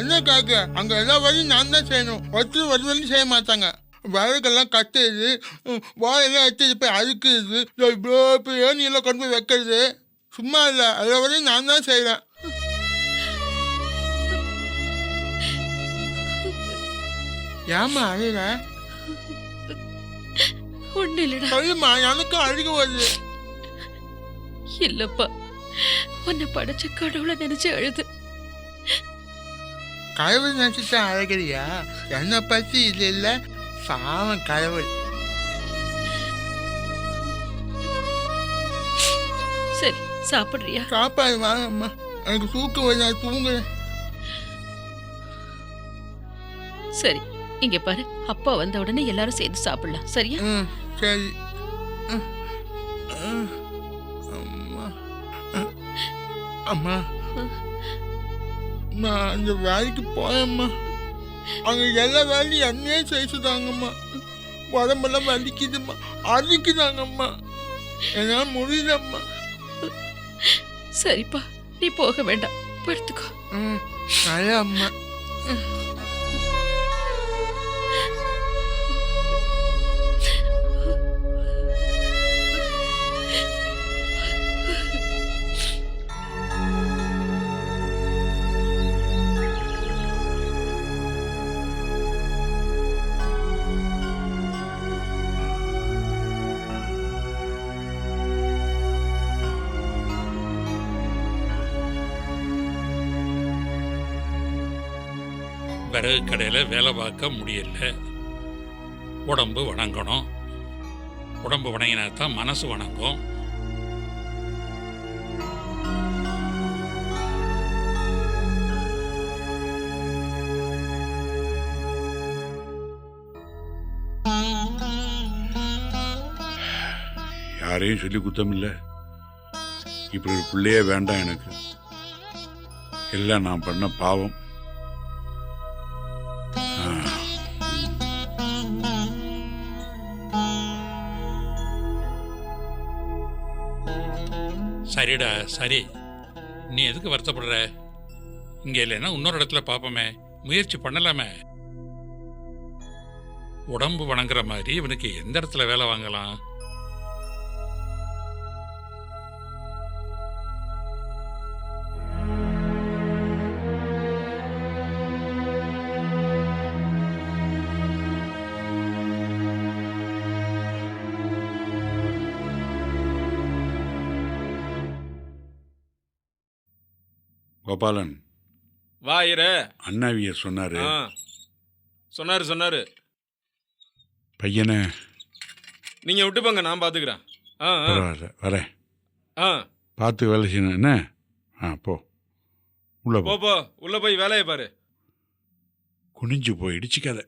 என்ன காக்க, அங்க எல்லா வழியும் நான் தான் செய்யணும், ஒருத்தர் ஒரு வழியும் செய்ய மாட்டாங்க. விறகுலாம் கட்டுறது, வாழையெல்லாம் எடுத்துட்டு போய் அழுக்குறது, இவ்வளோ ஏனியெல்லாம் கொண்டு போய் வைக்கிறது சும்மா இல்லை, எல்லா வழியும் நான் தான் செய்வேன். ஏமா அழுற? ஒண்ணு இல்லடா. சொல்லுமா, எனக்கும் அழுக வருது. இல்லப்பா, உன்னை படைச்ச கடவுளை நினைச்சு அழுது. கடவுள் நினைச்சுதான் அழகிறியா? என்னை பத்தி இது இல்ல, சாவன் கடவுள். சரி, சாப்பிடுறியா? சாப்பாடு வாங்கம்மா, எனக்கு தூக்கம் வருது, நான் தூங்குறேன். சரி, இங்க பாரு, அப்பா வந்த உடனே எல்லாரும் சேர்ந்து சாப்பிடலாம், சரியா? சரி. அம்மா அம்மா, நான் அந்த வேலைக்கு போயேம்மா. அங்கே எல்லா வேலையும் என்னையே செய்தாங்கம்மா. உடம்பெல்லாம் வலிக்குதும்மா, அடிக்குதாங்கம்மா, என்னால் முடியலம்மா. சரிப்பா, நீ போக வேண்டாம், படுத்துக்கோ. நல்லா அம்மா. விறகு கடையில் வேலை பார்க்க முடியல. உடம்பு வணங்கணும். உடம்பு வணங்கினா தான் மனசு வணங்கும். யாரையும் சொல்லி குத்தம் இல்லை. இப்படி ஒரு பிள்ளையே வேண்டாம் எனக்கு. எல்லாம் நான் பண்ண பாவம். சரிடா, சரி. நீ எதுக்கு வருத்தப்படுற? இங்கே இல்லைன்னா இன்னொரு இடத்துல பார்ப்போமே, முயற்சி பண்ணலாமே. உடம்பு வணங்குற மாதிரி இவனுக்கு எந்த இடத்துல வேலை வாங்கலாம்? கோபாலன் வாயிரு. அண்ணாவியர் சொன்னாரு. சொன்னாரு. பையனை நீங்க விட்டு போங்க, நான் பாத்துக்கிறேன். பரவாயில்ல, வரேன். பார்த்து வேலை செய்யணும் என்ன? போ, உள்ள போ, உள்ள போய் வேலையை பாரு. குனிஞ்சு போய் இடிச்சுக்காத.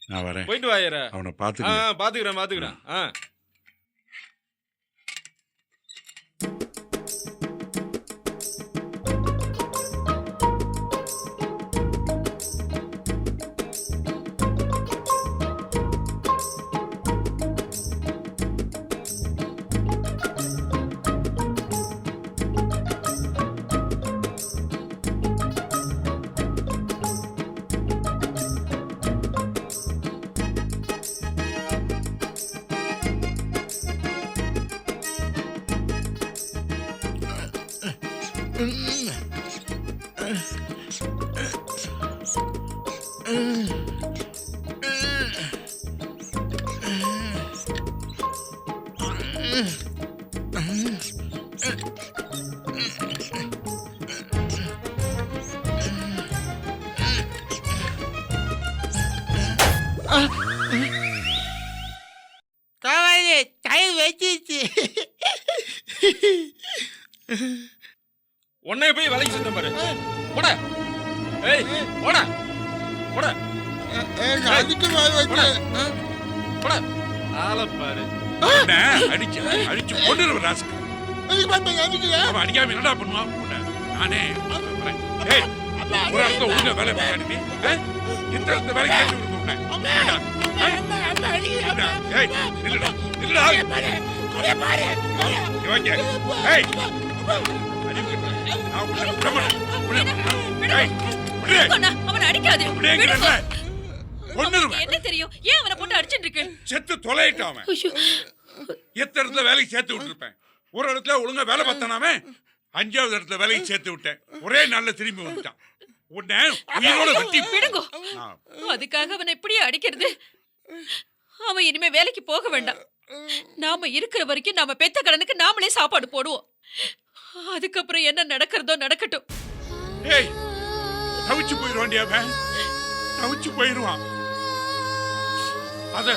நான் வரேன். போயிட்டு வாயிர. அவனை பார்த்துக்கிறேன். பாத்துக்கிறேன். காவாயி தயிர் வச்சிருச்சு. உன்னைய போய் வேலைக்கு சேர்ந்த பாரு. போட. ஏய், போட. போட. நான் அதுக்கு மேல வச்சேன். போட. ஆளை பாரு. உன்னை அடிச்சு கொண்டுருவேன் ராஸ்கல். எதுக்கு பாப்பா அடிக்கிற? அவன் அடிக்காம என்னடா பண்ணுவான் உன்னை? நானே வரேன். ஏய், ஒரு இடத்துல ஒழுங்கா வேலை பார்க்காது நீ. இந்த இடத்துல வேலை கேட்டு விடுங்க உன்னை. வேண்டாம். ஏய், நில்லுடா, நில்லுடா. இங்க வாங்க. ஏய், நான் உன்னை விட மாட்டேன். ஏய், விடு. அவனை அடிக்காதே. விடுங்கிறேன்ல. கொன்னுருவேன். என்ன தெரியும்? ஏன் அவனை போட்டு அடிச்சிட்டு இருக்கு? செத்து தொலையிட்டான் அவன். எத்தனை இடத்துல வேலைக்கு சேர்த்து விட்டுருப்பேன். ஒரு இடத்துல ஒழுங்கா வேலை பார்த்தானாமே, 5வது இடத்துல வேலைக்கு சேர்த்து விட்டேன். ஒரே நாள்ல திரும்பி வந்துட்டான். உன்னை உயிரோட வெட்டி விடுங்கோ. அதுக்காக அவனை இப்படியே அடிக்கிறது? அவன் இனிமே வேலைக்கு போக வேண்டாம். நாம இருக்கிற வரைக்கும் நாம பெத்த கடனுக்கு நாமளே சாப்பாடு போடுவோம். அதுக்கப்புறம் என்ன நடக்கிறதோ நடக்கட்டும். ஏய், தவிச்சு போயிடுவான்டி அவன். தவிச்சு போயிடுவான். அத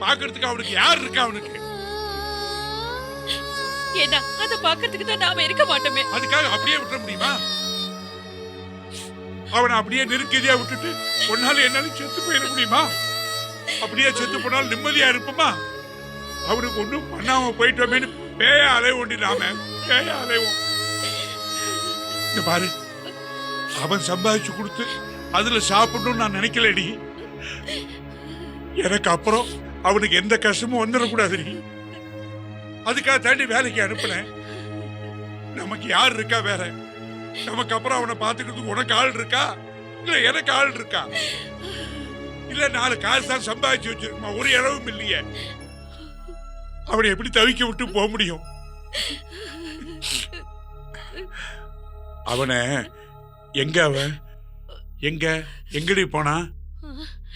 பாக்குறதுக்கு அவனுக்கு யார் இருக்கா? அவனுக்கு ஏன்னா அத பாக்குறதுக்கு தான் நாம இருக்க மாட்டோமே. அதுக்காக அப்படியே விட்டுற முடியுமா? அவனை அப்படியே நெருக்கடியா விட்டுட்டு ஒன்னால என்னால செத்து போயிட முடியுமா? அப்படியே செத்து போனாலும் நிம்மதியா இருப்போமா? அவனுக்கு ஒண்ணும் பண்ணாம போயிட்டோமேனு பேய அலைவோண்டி நாம பேய அலைவோம். இந்த பாரு, அவன் சம்பாதிச்சு கொடுத்து அதுல சாப்பிடணும்னு நான் நினைக்கலடி. எனக்கு அப்புறம் அவனுக்கு எந்த கஷ்டமும் வந்துடக்கூடாது. அதுக்காக தாண்டி வேலைக்கு அனுப்புனேன். நமக்கு யார் இருக்கா வேற? நமக்கு அப்புறம் அவனை பாத்துக்கிறதுக்கு உனக்கு ஆள் இருக்கா? இல்ல எனக்கு ஆள் இருக்கா? இல்ல 4 காசு தான் சம்பாதிச்சு வச்சிருக்குமா? ஒரு இளவும் இல்லையே. அவனை எப்படி தவிக்க விட்டு போக முடியும்? அவனை எங்க அவன் எங்கடி போனா?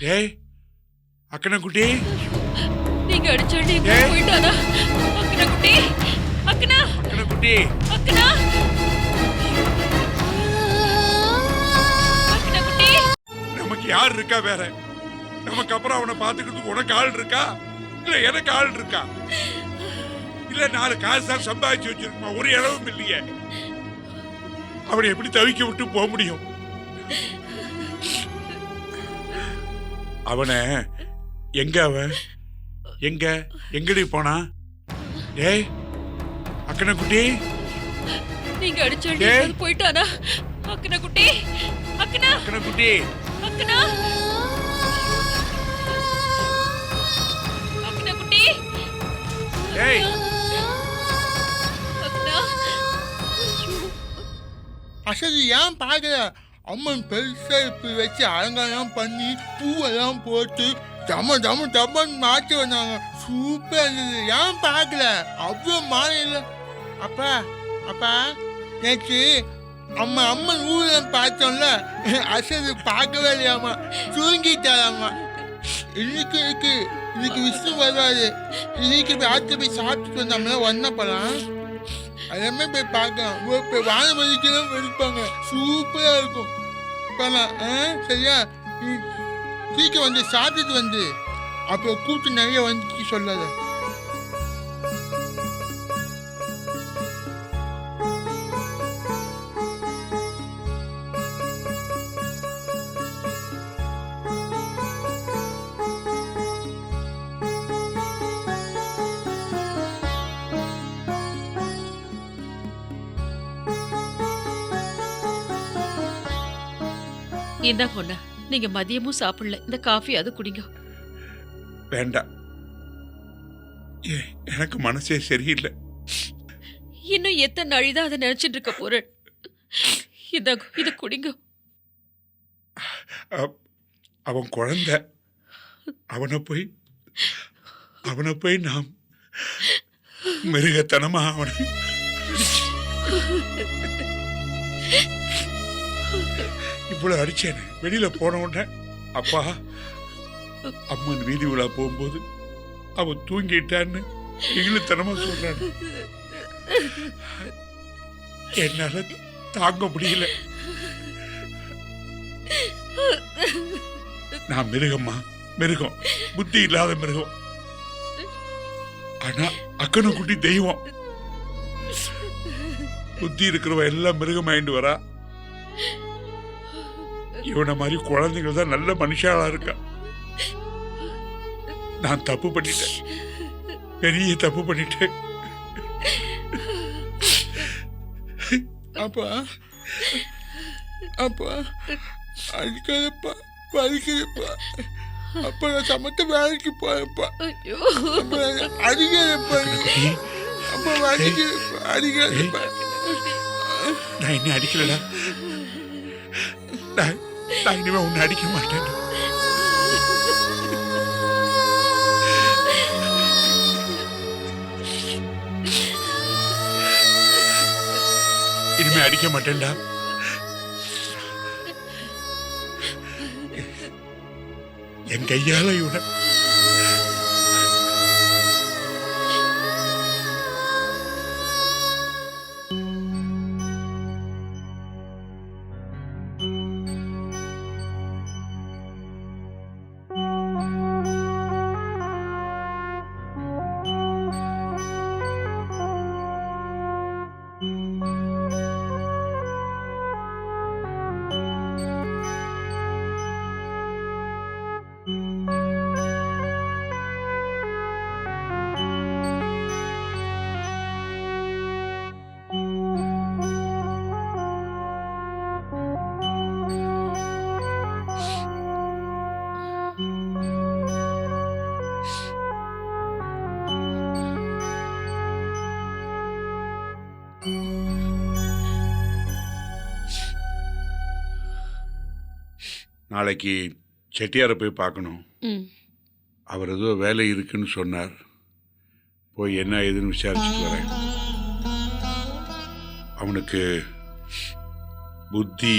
டேய் அக்கனக்குட்டி, நீங்க அடிச்சடி போயிட்டானா? அக்கனக்குட்டி, அக்கனக்குட்டி, அக்கனக்குட்டி. நமக்கு யார் இருக்கா வேற? நமக்கு அப்புறம் அவனை பாத்துக்கிறதுக்கு உனக்கு ஆள் இருக்கா? இல்ல எனக்கு ஆள் இருக்கா? இல்ல 4 காசு தான் சம்பாதிச்சு வச்சிருக்குமா? ஒரு இளவும் இல்லையே. அவனை எப்படி தவிக்க விட்டு போக முடியும்? அவனை அவன் எங்கடி போனா? டேய் அக்கனக்குட்டி, நீங்க அடிச்சடி போயிட்டானா? அக்கனக்குட்டி, அக்கனக்குட்டி, அக்கனக்குட்டி. டேய் அசதி ஏன் பாக்குற? அம்மன் பெருசா இப்படி வச்சு அலங்காரம் பண்ணி பூவெல்லாம் போட்டு டமன் மாற்றி வந்தாங்க. சூப்பர் இருந்தது. ஏன் பார்க்கல? அவ்வளோ மாலையில். அப்பா நேற்று அம்மன் ஊரில் பார்த்தோம்ல, அசது பார்க்கவே இல்லையாம்மா, தூங்கிட்டாராம்மா. இன்னைக்கு விஷ்ணு வருவாரு. இன்னைக்கு போய் ஆற்று போய் சாப்பிட்டுட்டு வந்தோம்னா வந்தப்பலாம் எல்லாமே போய் பார்க்கலாம். போய் வானமதிக்கெல்லாம் இருப்பாங்க. சூப்பராக இருக்கும். போகலாம். சரியா? சீக்கிரம் வந்து சாப்பிட்டுட்டு வந்து அப்போ கூட்டு நிறைய வந்துச்சு சொல்லாத. என்ன பொண்ணா, நீங்க மதியமும் சாப்பிடல. இந்த காஃபி அது குடிங்க. வேண்டாம், எனக்கு மனசே சரியில்லை. இன்னும் எத்தனை நாளிதான் அதை நினைச்சிட்டு இருக்க போறேன். இத குடிங்க. அவன் குழந்தை. அவனை போய் நாம் மிருகத்தனமா அவனை இவ்வளவு அடிச்சேன். வெளியில போன உடனே அப்பா அம்மன் வீதி விழா போகும்போது அவன் தூங்கிட்டான்னு இழுத்தனமா சொல்றான். என்னால தாங்க முடியல. நான் மிருகம், புத்தி இல்லாத மிருகம். ஆனா அக்கனை குட்டி தெய்வம். புத்தி இருக்கிறவ எல்லாம் மிருகமாயிண்டு வரா. இவனை மாதிரி குழந்தைங்க தான் நல்ல மனுஷாளா இருக்கா. நான் தப்பு பண்ணிட்டேன், பெரிய தப்பு பண்ணிட்டேன். அப்பா அப்பா அடிக்காதப்பா, பறிக்கிறப்பா. அப்பா நான் சமத்த வேலைக்கு போறப்பா. ஐயோ அப்பா அடிக்காதப்பா, அப்பா வலிக்கிறப்பா, அடிக்காதப்பா. நான் என்ன அடிக்கலடா. நான் இனிமே உன்னை அடிக்க மாட்டேன். இனிமே அடிக்க மாட்டேன்டா. என் கையால இவனை நாளைக்கு செட்டியாரை போய் பார்க்கணும். ம். அவர் ஏதோ வேலை இருக்குன்னு சொன்னார். போய் என்ன ஏதுன்னு விசாரிச்சுட்டு வரேன். அவனுக்கு புத்தி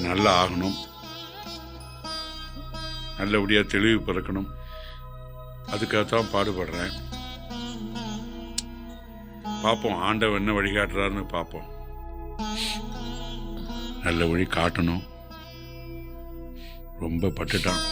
நல்லா ஆகணும், நல்லபடியாக தெளிவு பிறக்கணும். அதுக்காகத்தான் பாடுபடுறேன். பார்ப்போம், ஆண்டவன் என்ன வழிகாட்டுறாருன்னு பார்ப்போம். நல்ல வழி காட்டணும். ரொம்ப பட்டுட்டான்.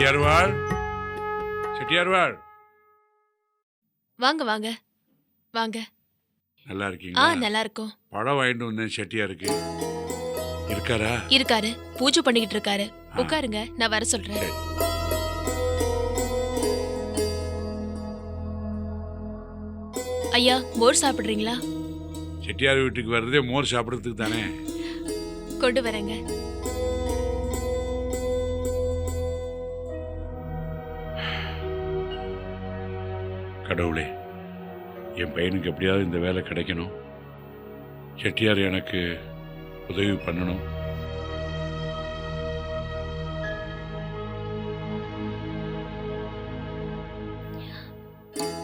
செட்டியார்வாள், செட்டியார்வாள், வாங்க வாங்க வாங்க. நல்லா ஆ இருக்கீங்களா? நல்லா இருக்கும். பழம் வாங்கிட்டு வந்தேன் செட்டியாருக்கு. இருக்காரா? இருக்காரு, பூஜை பண்ணிக்கிட்டு இருக்காரு. ஆ. உட்காருங்க, நான் வர சொல்றேன். சரி. ஐயா, மோர் சாப்பிடுறீங்களா? செட்டியார் வீட்டுக்கு வர்றதே மோர் சாப்பிட்றதுக்கு தானே. கொண்டு வரேங்க. கடவுளே, என் பையனுக்கு எப்படியாவது இந்த வேலை கிடைக்கணும். செட்டியார் எனக்கு உதவி பண்ணணும்.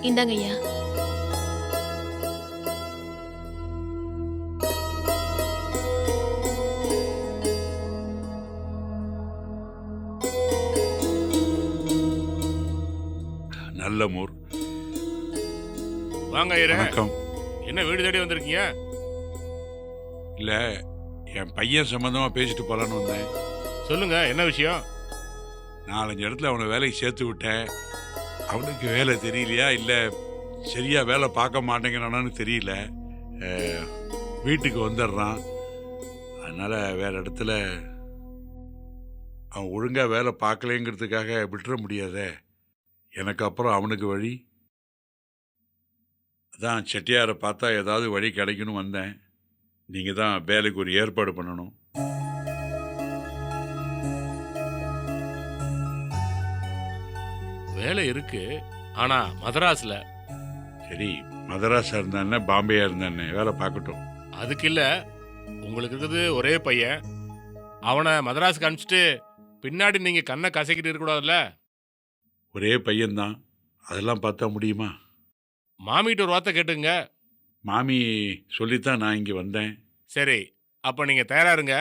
இந்தாங்க ஐயா. நல்ல மோர். வாங்க ஐயரே. வணக்கம். என்ன வீடு தேடி வந்திருக்கீங்க? இல்லை, என் பையன் சம்மந்தமாக பேசிட்டு போகலான்னு வந்தேன். சொல்லுங்க, என்ன விஷயம்? 4-5 இடத்துல அவனை வேலைக்கு சேர்த்து விட்டேன். அவனுக்கு வேலை தெரியலையா இல்லை சரியாக வேலை பார்க்க மாட்டேங்கிறானான்னு தெரியல. வீட்டுக்கு வந்துடுறான். அதனால் வேறு இடத்துல அவன் ஒழுங்காக வேலை பார்க்கலேங்கிறதுக்காக விட்டுற முடியாதே. எனக்கு அப்புறம் அவனுக்கு வழி. அதான் செட்டியாரை பார்த்தா ஏதாவது வழி கிடைக்கணும் வந்தேன். நீங்கள் தான் வேலைக்கு ஒரு ஏற்பாடு பண்ணணும். வேலை இருக்கு, ஆனா மதராஸ்ல சரி, மதராஸா இருந்தானே பாம்பேயா இருந்தானே வேலை பார்க்கட்டும். அதுக்கு இல்ல, உங்களுக்கு இருக்குது ஒரே பையன், அவனை மதராஸுக்கு அனுப்பிச்சிட்டு பின்னாடி நீங்க கண்ணை கசக்கிட்டு இருக்கக்கூடாதுல்ல. ஒரே பையன்தான், அதெல்லாம் பார்த்தா முடியுமா? மாமிகிட்ட ஒரு வார்த்தை கேட்டுங்க. மாமி சொல்லித்தான் நான் இங்கே வந்தேன். சரி, அப்ப நீங்க தயாரா இருங்க,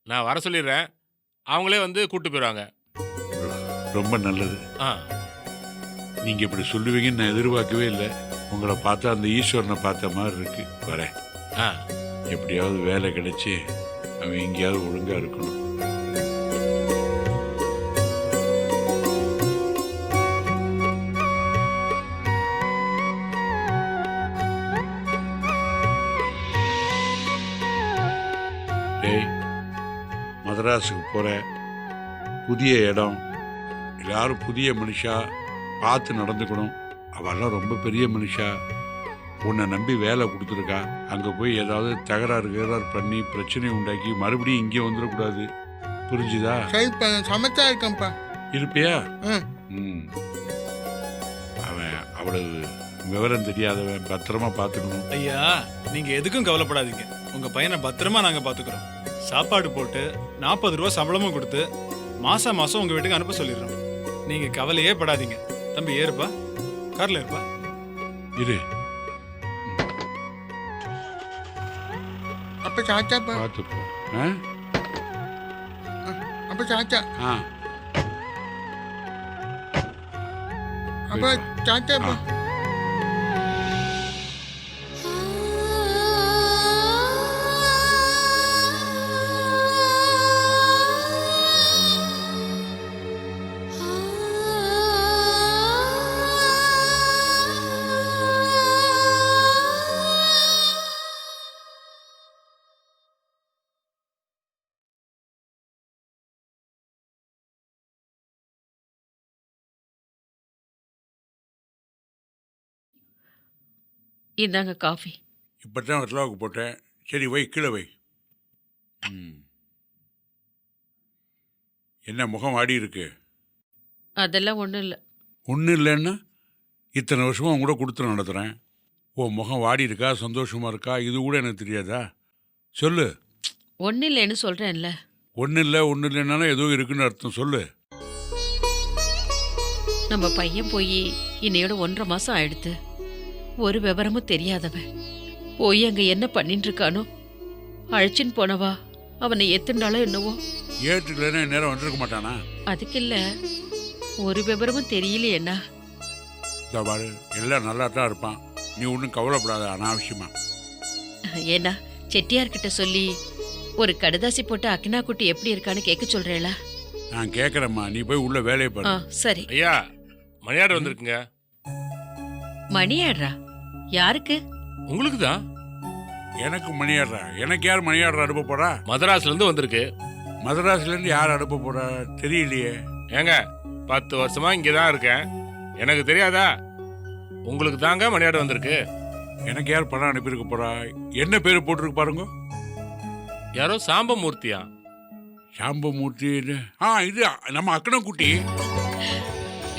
நான் வர சொல்லிடுறேன். அவங்களே வந்து கூட்டு போயிடுவாங்க. ரொம்ப நல்லது. ஆ, நீங்கள் இப்படி சொல்லுவீங்கன்னு நான் எதிர்பார்க்கவே இல்லை. உங்களை பார்த்தா அந்த ஈஸ்வரனை பார்த்த மாதிரி இருக்கு. வரேன். ஆ, எப்படியாவது வேலை கிடைச்சி அவன் எங்கேயாவது ஒழுங்காக இருக்கணும். டேய், மதராஸுக்கு போகிற புதிய இடம், எல்லாரும் புதிய மனுஷா பார்த்து நடந்துக்கணும். அவெல்லாம் ரொம்ப பெரிய மனுஷா, உன்னை நம்பி வேலை கொடுத்துருக்கா. அங்கே போய் ஏதாவது தகராறு பண்ணி பிரச்சனை உண்டாக்கி மறுபடியும் இங்கே வந்துடக்கூடாது. புரிஞ்சுதா? சரிப்பா, நான் சமைச்சா இருக்கேன்ப்பா. இருப்பியா? ம். ம். அவன் அவ்வளவு விவரம் தெரியாதவன், பத்திரமா பார்த்துக்கணும். ஐயா, நீங்க எதுக்கும் கவலைப்படாதீங்க. உங்க பையனை பத்திரமா நாங்க பாத்துக்கிறோம். சாப்பாடு போட்டு 40 ரூபா சம்பளமும் கொடுத்து மாசம் மாசம் உங்க வீட்டுக்கு அனுப்ப சொல்லிடுறோம். நீங்க கவலையே படாதீங்க. தம்பி ஏறுப்பா, கார்ல ஏறுப்பா. இரு, அப்ப சாச்சாப்பா. பார்த்துப்போம். அப்ப சாச்சா. ஆ, அப்ப சாச்சாப்பா. இந்தாங்க காஃபி. இப்போ தான் வெத்தலாவுக்கு போட்டேன். சரி, வை, கீழே வை. ம். என்ன முகம் வாடி இருக்கு? அதெல்லாம் ஒன்றும் இல்லை. ஒன்றும் இல்லைன்னா இத்தனை வருஷமாக உன் கூட கொடுத்து நடத்துகிறேன். உன் முகம் வாடி இருக்கா, சந்தோஷமாக இருக்கா, இது கூட எனக்கு தெரியாதா? சொல்லு. ஒன்றும் இல்லைன்னு சொல்கிறேன்ல. ஒன்றும் இல்லைன்னாலும் ஏதோ இருக்குன்னு அர்த்தம். சொல்லு. நம்ம பையன் போய் இன்னையோட 1.5 மாசம் ஆயிடுத்து. ஒரு விவரமும் தெரியாதவன் போய் அங்க என்ன பண்ணிட்டு இருக்கானோ. அழைச்சின்னு போனவா அவனை எத்துண்டாலோ என்னவோ. ஏற்றுக்கலன்னா நேரம் வந்துருக்க மாட்டானா? அதுக்கு இல்ல, ஒரு விவரமும் தெரியலையேண்ணா. இந்த பாரு, எல்லாம் நல்லா தான் இருப்பான். நீ ஒன்றும் கவலைப்படாத அனாவசியமா. ஏன்னா செட்டியார்கிட்ட சொல்லி ஒரு கடுதாசி போட்டு அக்கினா குட்டி எப்படி இருக்கான்னு கேட்க சொல்றேளா? நான் கேட்குறேம்மா, நீ போய் உள்ள வேலையை ஆ, பாரு. சரி. ஐயா, மணியாடு வந்திருக்குங்க. மணியாடுறா? யாருக்கு? உங்களுக்கு தான். எனக்கு மணியாடுறா? எனக்கு யார் மணியாடுறா அனுப்ப போறா? மதராஸ்ல இருந்து வந்திருக்கு. மதராஸ்லேருந்து யார் அனுப்ப போறா தெரியலையே. ஏங்க, 10 வருஷமா இங்கே தான் இருக்கேன், எனக்கு தெரியாதா? உங்களுக்கு தாங்க மணியாடு வந்திருக்கு. எனக்கு யார் பணம் அனுப்பியிருக்க போறா? என்ன பேர் போட்டிருக்கு பாருங்க. யாரோ சாம்பமூர்த்தியா? சாம்பமூர்த்தி? இது நம்ம அக்கனக்குட்டி.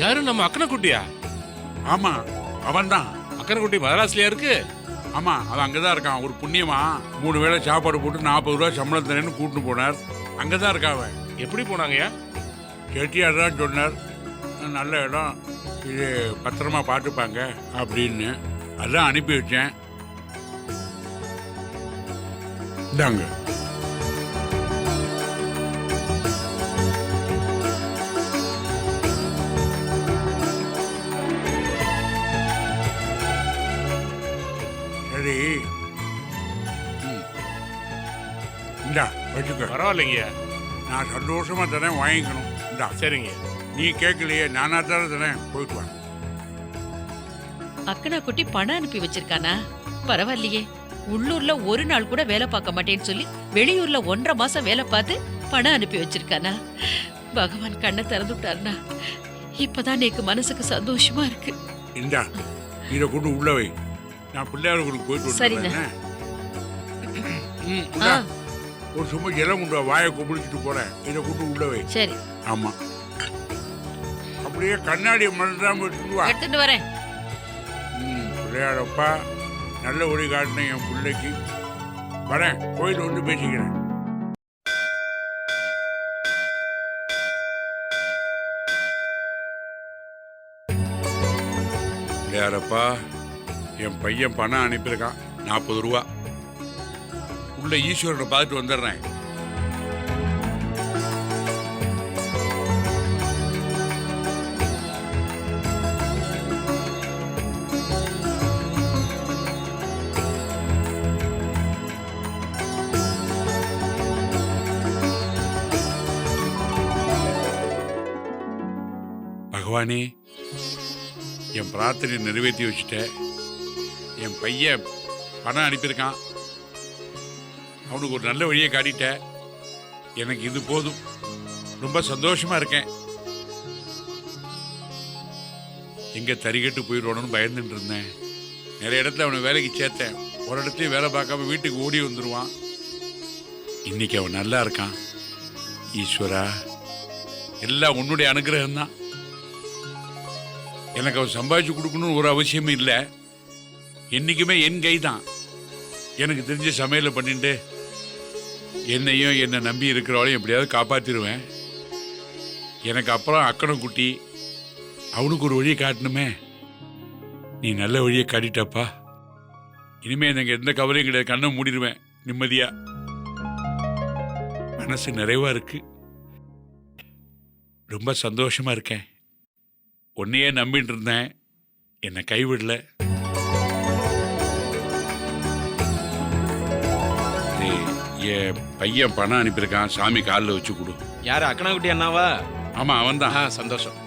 யாரு, நம்ம அக்கனக்குட்டியா? ஆமா, அவன்தான். அக்கனக்குட்டி மதராஸ்லயா இருக்கு? ஆமா, அவன் அங்கதான் இருக்கான். ஒரு புண்ணியமா 3 வேளை சாப்பாடு போட்டு 40 ரூபா சம்பளம் தரேன்னு கூட்டிட்டு போனார். அங்கதான் இருக்கான் அவன். எப்படி போனாங்கய்யா? செட்டியார் தான் சொன்னார், நல்ல இடம், இது பத்திரமா பார்த்துப்பாங்க அப்படின்னு. அதான் அனுப்பி வச்சேன். இந்தாங்க. சரி, இந்தா வச்சுக்க. பரவாயில்லைங்க, நான் சந்தோஷமா தரேன், வாங்கிக்கணும். இந்தா. சரிங்க. நீ கேட்கலையே, நானா தானே தரேன், போயிட்டு வா. அக்கனா குட்டி பணம் அனுப்பி வச்சிருக்கானா? பரவாயில்லையே. உள்ளூர்ல ஒரு நாள் கூட வேலை பார்க்க மாட்டேன்னு சொல்லி வெளியூர்ல 1.5 மாசம் வேலை பார்த்து பணம் அனுப்பி வச்சிருக்கானா? பகவான் கண்ணை திறந்து விட்டாருனா இப்பதான் எனக்கு மனசுக்கு சந்தோஷமா இருக்கு. இந்தா, இதை கொண்டு உள்ள வை. நான் பிள்ளையார்களுக்கு போயிட்டு சரிண்ணே. வந்துடுறேன். ஒரு சும்மா ஜலம் கொண்டு வா, வாயை கும்பிடிச்சிட்டு போறேன். இதை கொண்டு உள்ள வை. சரி. ஆமா, அப்படி அப்படியே கண்ணாடி மறந்துடாம எடுத்துட்டு வா. எடுத்துட்டு வரேன். பிள்ளையாரப்பா நல்ல ஒளி காட்டின என் பிள்ளைக்கு. வரேன், கோயில் வந்து பேசிக்கிறேன். பிள்ளையாரப்பா, என் பையன் பணம் அனுப்பியிருக்கான் 40 ரூபா. உள்ள ஈஸ்வரனை பார்த்துட்டு வந்துடுறேன். பகவானே, என் பிரார்த்தனை நிறைவேற்றி வச்சுட்டேன். என் பையன் பணம் அனுப்பியிருக்கான். அவனுக்கு ஒரு நல்ல வழியை காட்டிட்ட. எனக்கு இது போதும். ரொம்ப சந்தோஷமா இருக்கேன். எங்க தறிகட்டு போயிடுவானு பயந்துட்டு இருந்தேன். நிறைய இடத்துல அவனை வேலைக்கு சேர்த்தேன். ஒரு இடத்தையும் வேலை பார்க்காம வீட்டுக்கு ஓடி வந்துடுவான். இன்னைக்கு அவன் நல்லா இருக்கான். ஈஸ்வரா, எல்லாம் உன்னுடைய அனுகிரகம் தான். எனக்கு அவன் சம்பாதிச்சு கொடுக்கணும்னு ஒரு அவசியமும் இல்லை. என்னைக்குமே என் கை தான். எனக்கு தெரிஞ்ச சமையலை பண்ணிட்டு என்னையும் என்னை நம்பி இருக்கிறவளையும் எப்படியாவது காப்பாற்றிடுவேன். எனக்கு அப்புறம் அக்கனை குட்டி, அவனுக்கு ஒரு வழியை காட்டணுமே. நீ நல்ல வழியை காட்டிட்டப்பா. இனிமே எனக்கு எந்த கவலையும் கிடையாது. கண்ணை மூடிடுவேன் நிம்மதியா. மனசு நிறைவா இருக்கு. ரொம்ப சந்தோஷமா இருக்கேன். உன்னையே நம்பிட்டு இருந்தேன், என்னை கைவிடல. என் பையன் பணம் அனுப்பியிருக்கான். சாமி காலில் வச்சு கொடு. யாரு அக்கனாக்குட்டி அண்ணாவா? ஆமா, அவன் தான். சந்தோஷம்.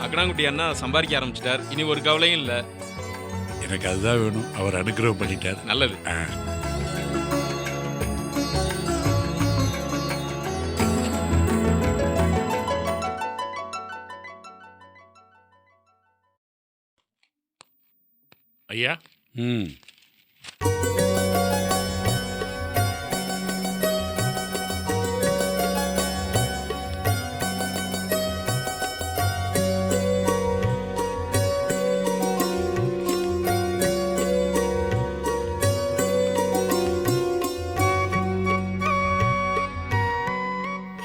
அக்கனாக்குட்டி அண்ணா சம்பாதிக்க ஆரம்பிச்சிட்டார். இனி ஒரு கவலையும் இல்லை. எனக்கு அதுதான் வேணும். அவர் அனுகிரகம் பண்ணிட்டார். நல்லது. ஐயா, ம்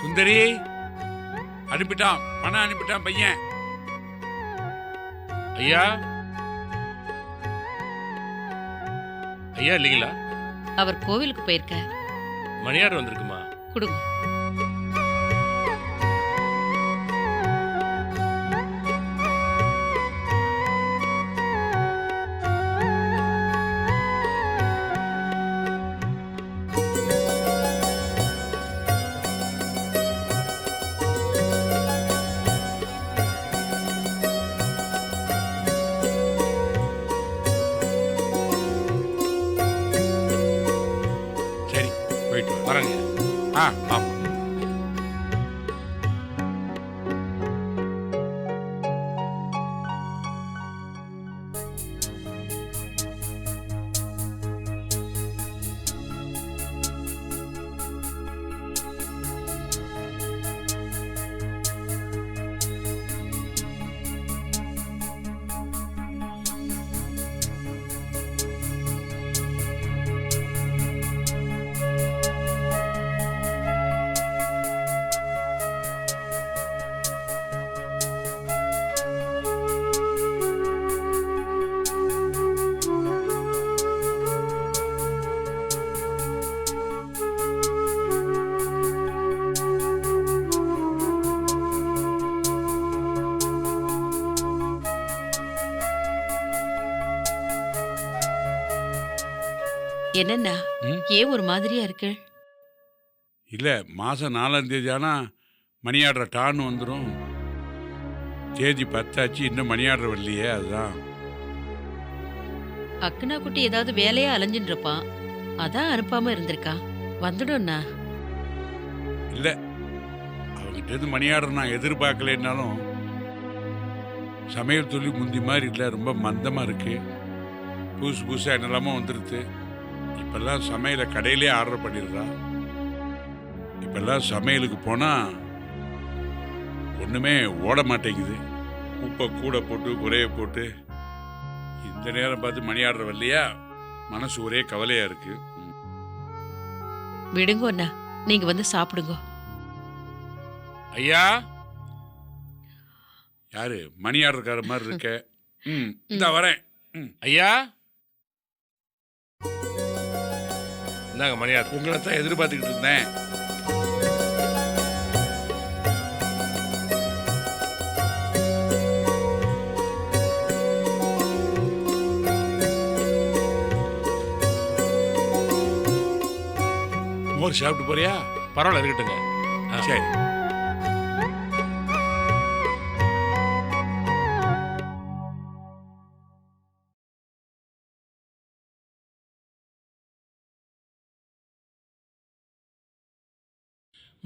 சுந்தரி அனுப்பிட்டான். பணம் அனுப்பிட்டான் பையன். ஐயா, ஐயா இல்லைங்களா? அவர் கோவிலுக்கு போயிருக்கார். மணியார் வந்திருக்குமா? கொடுங்க. சரி, போயிட்டு வா. வரேங்க. ஆ என்னண்ணா ம்? ஏன் ஒரு மாதிரியா இருக்கு? இல்லை மாதம் 4ஆம் தேதி ஆனால் மணி ஆர்டர் டான்னு வந்துடும். தேதி 10 ஆச்சு, இன்னும் மணி ஆர்டர் வரலையே, அதுதான். அக்கனா குட்டி ஏதாவது வேலையா அலைஞ்சுட்டு இருப்பான், அதான் அனுப்பாம இருந்திருக்கான். வந்துடும்ண்ணா. இல்லை, அவங்ககிட்ட மணி ஆர்டர் நான் எதிர்பார்க்கலைன்னாலும் சமையல் தொழில் முந்தி மாதிரி இல்லை, ரொம்ப மந்தமாக இருக்குது. புதுசாக என்னெல்லாமோ வந்துடுது. இப்போல்லாம் சமையலை கடையிலே ஆர்டர் பண்ணிடுறா. இப்போல்லாம் சமையலுக்கு போனால் ஒன்றுமே ஓட மாட்டேங்குது. உப்பை கூட போட்டு குறைய போட்டு இந்த நேரம் பார்த்து மணி ஆர்டர் வரலையா, மனசு ஒரே கவலையாக இருக்குது. விடுங்க அண்ணா, நீங்க வந்து சாப்பிடுங்க. ஐயா, யாரு மணி ஆர்டர்கார மாதிரி இருக்க? இந்த வரேன். ஐயா, இந்தாங்க மணி ஆர்டர். உங்களை தான் எதிர்பார்த்துக்கிட்டு இருந்தேன். மோர் சாப்பிட்டு போறியா? பரவாயில்ல, இருக்கட்டுங்க. சரி.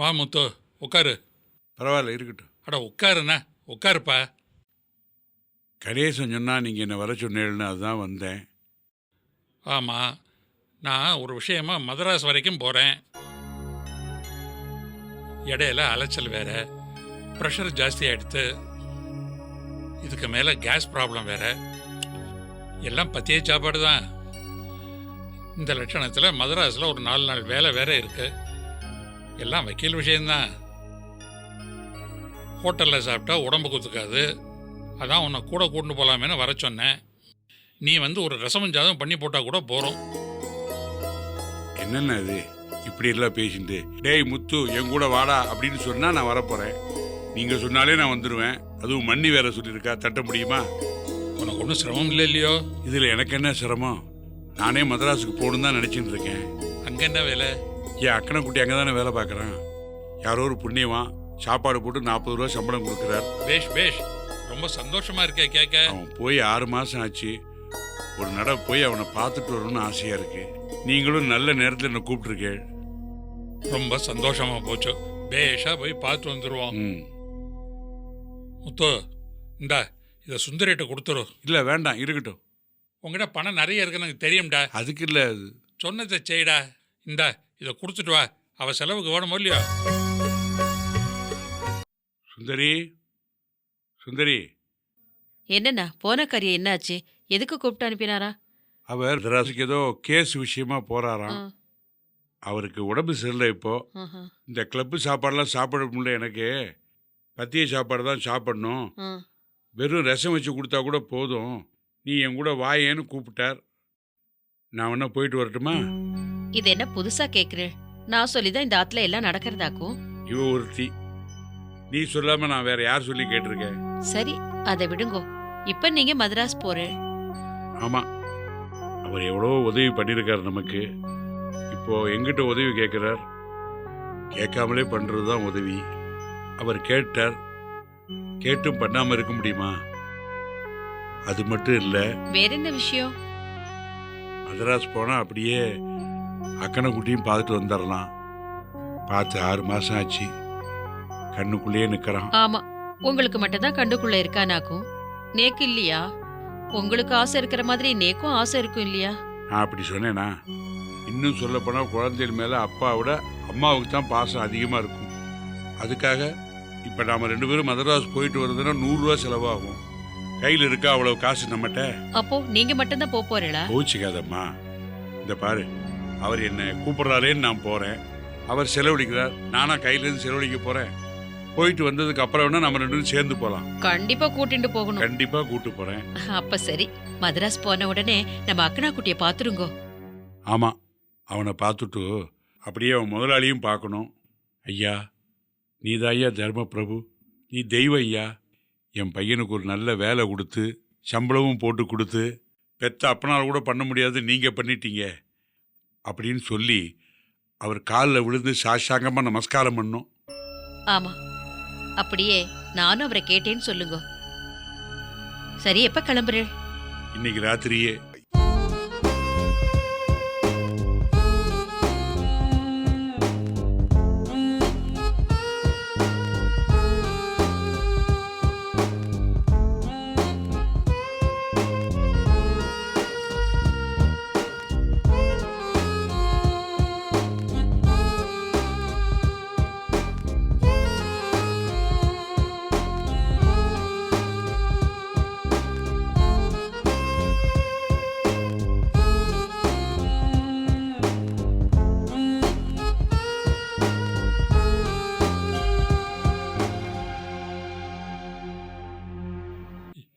வா முத்து, உட்காரு. பரவாயில்ல, இருக்கட்டும். அட உட்காருண்ணா, உட்காருப்பா. கணேசன் சொன்னா நீங்கள் என்னை வர சொன்னேன்னு அதுதான் வந்தேன். ஆமாம், நான் ஒரு விஷயமா மதராஸ் வரைக்கும் போகிறேன். இடையில அலைச்சல் வேற, ப்ரெஷர் ஜாஸ்தி ஆகிடுத்து. இதுக்கு மேலே கேஸ் ப்ராப்ளம் வேற. எல்லாம் பத்திய சாப்பாடு தான். இந்த லட்சணத்தில் மதராஸில் ஒரு 4 நாள் வேலை வேற இருக்கு. எல்லாம் வக்கீல் விஷயம்தான். ஹோட்டலில் சாப்பிட்டா உடம்பு குத்துக்காது. அதான் உன்னை கூட கூட்டு போகலாமேன்னு வர சொன்னேன். நீ வந்து ஒரு ரசமும் ஜாதம் பண்ணி போட்டால் கூட போகிறோம். என்னென்ன இது இப்படி எல்லாம் பேசிட்டு? டேய் முத்து, என் கூட வாடா அப்படின்னு சொன்னா நான் வரப்போறேன். நீங்க சொன்னாலே நான் வந்துடுவேன். அதுவும் மண்ணி வேற சொல்லியிருக்கா, தட்ட முடியுமா? உனக்கு ஒன்றும் சிரமம் இல்லை இல்லையோ? இதுல எனக்கு என்ன சிரமம்? நானே மதராஸுக்கு போகணும் தான் நினைச்சிட்டு இருக்கேன். அங்கே என்ன வேலை? என் அக்கனை குட்டி அங்கே தானே வேலை பார்க்குறான். யாரோ ஒரு புண்ணியவான் சாப்பாடு போட்டு 40 ரூபா சம்பளம் கொடுக்குறார். பேஷ் பேஷ், ரொம்ப சந்தோஷமா இருக்கே கேட்க. அவன் போய் 6 மாசம் ஆச்சு. ஒரு நட போய் அவனை பார்த்துட்டு வரணும்னு ஆசையா இருக்கு. நீங்களும் நல்ல நேரத்தில் என்ன கூப்பிட்டுருக்கேன். ரொம்ப சந்தோஷமா போச்சு. பேஷா போய் பார்த்து வந்துடுவோம். முத்து, இந்தா இதை சுந்தரிட்ட கொடுத்துரு. இல்லை வேண்டாம், இருக்கட்டும். உங்ககிட்ட பணம் நிறைய இருக்குன்னு எனக்கு தெரியும்டா. அதுக்கு இல்லை, அது சொன்னதை செய்டா. இந்தா இதை கொடுத்துட்டு வா, அவ செலவுக்கு வேணுமோ இல்லையோ. சுந்தரி, சுந்தரி. என்னண்ணா போன காரியம் என்னாச்சு? எதுக்கு கூப்பிட்டு அனுப்பினாரா? அவர் மதராஸுக்கு ஏதோ கேஸ் விஷயமா போறாராம். அவருக்கு உடம்பு சரியில்லை இப்போ. இந்த கிளப்பு சாப்பாடெல்லாம் சாப்பிட முடியல. எனக்கு பத்திய சாப்பாடு தான் சாப்பிடணும். வெறும் ரசம் வச்சு கொடுத்தா கூட போதும். நீ என் கூட வாயேன்னு கூப்பிட்டார். நான் வேணா போயிட்டு வரட்டுமா? இது என்ன புதுசா கேக்குறேன்? நான் சொல்லிதான் இந்த ஆத்துல எல்லாம் நடக்கிறதாக்கும். இவ ஒருத்தி. நீ சொல்லாம நான் வேற யார் சொல்லி கேட்டிருக்கேன்? சரி, அதை விடுங்கோ. இப்ப நீங்க மதராஸ் போறேன். ஆமா, அவர் எவ்வளோ உதவி பண்ணியிருக்கார் நமக்கு. இப்போ எங்கிட்ட உதவி கேட்கிறார். கேட்காமலே பண்றதுதான் உதவி. அவர் கேட்டார், கேட்டும் பண்ணாம இருக்க முடியுமா? அது மட்டும் இல்ல, வேற என்ன விஷயம்? மதராஸ் போனா அப்படியே அக்கனை குட்டியும் பார்த்துட்டு வந்துடலாம். பார்த்து 6 மாசம் ஆச்சு. கண்ணுக்குள்ளேயே நிக்கிறான். ஆமா, உங்களுக்கு மட்டும் தான் கண்டுக்குள்ள இருக்கானாக்கும். நேக்கு இல்லையா? உங்களுக்கு ஆசை இருக்கிற மாதிரி நேக்கும் ஆசை இருக்கும் இல்லையா? நான் அப்படி சொன்னேனா? இன்னும் சொல்ல போனா குழந்தைகள் மேல அப்பாவோட அம்மாவுக்கு தான் பாசம் அதிகமா இருக்கும். அதுக்காக இப்ப நாம 2 பேரும் மதராஸ் போயிட்டு வருதுன்னா 100 ரூபா செலவாகும். கையில் இருக்கா அவ்வளவு காசு நம்மகிட்ட? அப்போ நீங்க மட்டும் தான் போறீங்களா? கோச்சிக்காதம்மா. இந்த பாரு, அவர் என்ன கூப்பிடுறாரேன்னு நான் போறேன். அவர் செலவழிக்கிறார், நானா கையில இருந்து செலவழிக்க போறேன். போயிட்டு வந்ததுக்கு அப்புறம் வேணா நம்ம 2 பேரும் சேர்ந்து போலாம். கண்டிப்பா கூட்டிட்டு போகணும். கண்டிப்பா கூட்டு போறேன். அப்ப சரி, மதராஸ் போன உடனே நம்ம அக்கனா குட்டிய பாத்துருங்கோ. ஆமா, அவனை பார்த்துட்டு அப்படியே அவன் முதலாளியும் பார்க்கணும். ஐயா, நீதான் ஐயா தர்ம பிரபு, நீ தெய்வம் ஐயா. என் பையனுக்கு ஒரு நல்ல வேலை கொடுத்து சம்பளமும் போட்டு கொடுத்து பெத்த அப்பனால் கூட பண்ண முடியாது, நீங்கள் பண்ணிட்டீங்க. அப்படின்னு சொல்லி அவர் காலில் விழுந்து சாஷ்டாங்கமாக நமஸ்காரம் பண்ணோம். ஆமா, அப்படியே நானும் அவரை கேட்டேன்னு சொல்லுங்க. சரி, எப்ப கிளம்புறேன்? இன்னைக்கு ராத்திரியே.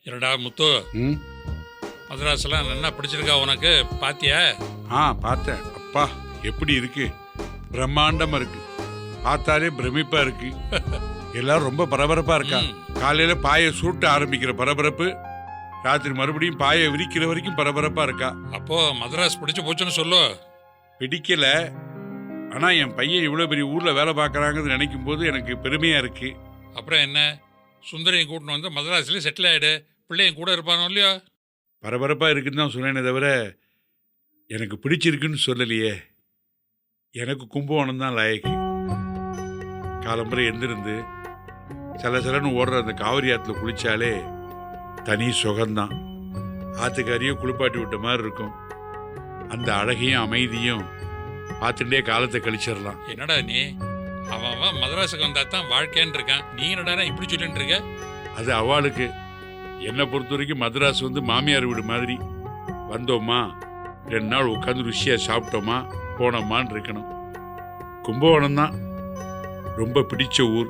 இரண்டா முத்து, ம் மதராஸ்லாம் நல்லா பிடிச்சிருக்கா உனக்கு? பாத்தியா? பார்த்தேன். அப்பா எப்படி இருக்கு, பிரம்மாண்டமா இருக்கு. பார்த்தாலே பிரமிப்பா இருக்கு. எல்லாரும் ரொம்ப பரபரப்பா இருக்கா. ம். காலையில பாயை சுருட்ட ஆரம்பிக்கிற பரபரப்பு, ராத்திரி மறுபடியும் பாயை விரிக்கிற வரைக்கும் பரபரப்பா இருக்கா. அப்போ மதராஸ் பிடிச்சு போச்சுன்னு சொல்லு. பிடிக்கல, ஆனா என் பையன் இவ்வளவு பெரிய ஊர்ல வேலை பார்க்கறாங்கன்னு நினைக்கும் போது எனக்கு பெருமையா இருக்கு. அப்புறம் என்ன, சுந்தரியும் கூட்டின்னு வந்து மதராஸ்லேயே செட்டில் ஆகிடு, பிள்ளையும் கூட இருப்பானோ இல்லையோ? பரபரப்பா இருக்குன்னு தான் சொன்னேனே தவிர எனக்கு பிடிச்சிருக்குன்னு சொல்லலையே. எனக்கு கும்பகோணம் தான் லாயக்கு. காலம்பரை எந்திருந்து சலசலன்னு ஓடுற அந்த காவிரி ஆற்றுல குளிச்சாலே தனி சுகம்தான். ஆற்றுக்காரியும் குளிப்பாட்டி விட்ட மாதிரி இருக்கும். அந்த அழகையும் அமைதியும் பார்த்துட்டே காலத்தை கழிச்சிடலாம். என்னடா நீ, அவன் மதராஸுக்கு வந்தா தான் வாழ்க்கைன்னு இருக்கான், நீ என்னடா இப்படி சொல்லிட்டு இருக்க? அது அவளுக்கு. என்னை பொறுத்த வரைக்கும் மதராஸ் வந்து மாமியார் வீடு மாதிரி. வந்தோமா 2 நாள் உட்காந்து ருசியாக சாப்பிட்டோமா போனோமான்னு இருக்கணும். கும்பகோணம் தான் ரொம்ப பிடிச்ச ஊர்.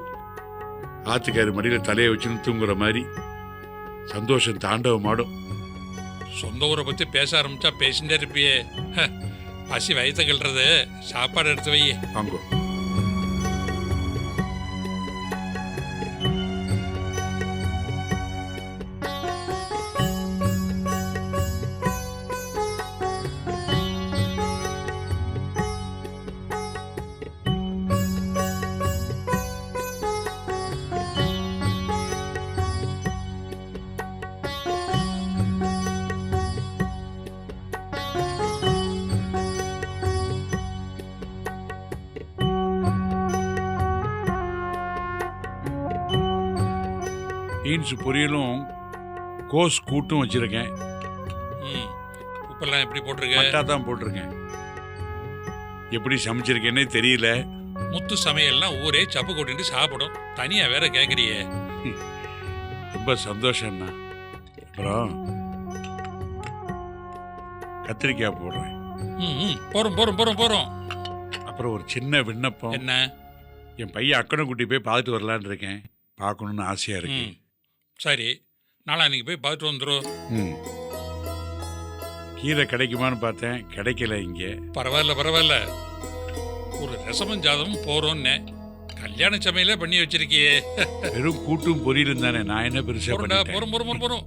ஆத்துக்காரி மடியில் தலையை வச்சுன்னு தூங்குற மாதிரி சந்தோஷம் தாண்டவமாடும். சொந்த ஊரை பற்றி பேச ஆரம்பிச்சா பேசிட்டே இருப்பியே. பசி வயத்தை கிள்றது, சாப்பாடு எடுத்து வை. வாங்கோ. பீன்ஸ் பொரியலும் கோஸ் கூட்டும் வச்சிருக்கேன். ம், உப்பெல்லாம் எப்படி போட்டிருக்க? மட்டா தான் போட்டிருக்கேன். எப்படி சமைச்சிருக்கேன்னே தெரியல. முத்து சமையல்லாம் ஊரே சப்பு கொட்டிட்டு சாப்பிடும், தனியா வேற கேட்குறியே. ரொம்ப சந்தோஷம்ண்ணா. அப்புறம் கத்திரிக்காய் போடுறேன். போறோம் போறோம் போறோம் போறோம். அப்புறம் ஒரு சின்ன விண்ணப்பம். என்ன? என் பையன் அக்கனை கூட்டி போய் பார்த்துட்டு வரலான்னு இருக்கேன். பார்க்கணுன்னு ஆசையா இருக்கு. ம், சரி, நாளான்னைக்கு போய் பார்த்துட்டு வந்துடும். ம். கீரை கிடைக்குமான்னு பார்த்தேன், கிடைக்கல இங்கே. பரவாயில்ல பரவாயில்ல, ஒரு ரசமும் ஜாதமும் போறோம்னு கல்யாண சமையலே பண்ணி வச்சிருக்கியே. வெறும் கூட்டும் பொரியலும் தானே, நான் என்ன பெருசா போறோம்டா, பண்ணிட்டேன். போறோம் போறோம் போறோம் போறோம்.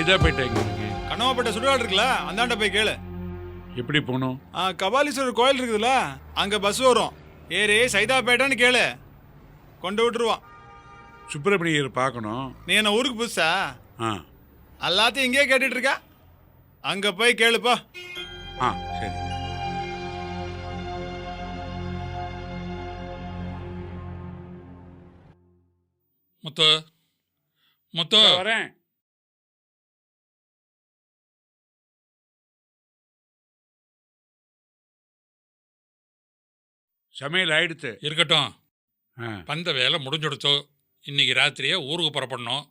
சைதாப்பேட்டை எங்க இருக்கு? கண்ணமாப்பட்ட சுடுகாடு இருக்குல்ல, அந்தாண்ட போய் கேளு. எப்படி போகணும்? கபாலீஸ்வரர் கோயில் இருக்குதுல்ல, அங்க பஸ் வரும். ஏறி சைதாப்பேட்டைன்னு கேளு, கொண்டு விட்டுருவான். சுப்பிரமணியர் பார்க்கணும். நீ என்ன ஊருக்கு புதுசா? ஆ எல்லாத்தையும் இங்கேயே கேட்டுட்டு இருக்க, அங்க போய் கேளுப்பா. ஆ சரி. முத்து முத்து, வரேன். சமையல் ஆயிடுத்து. இருக்கட்டும், ஆ வந்த வேலை முடிஞ்சுடுத்தோ. இன்னைக்கு ராத்திரியே ஊருக்கு புறப்படணும்.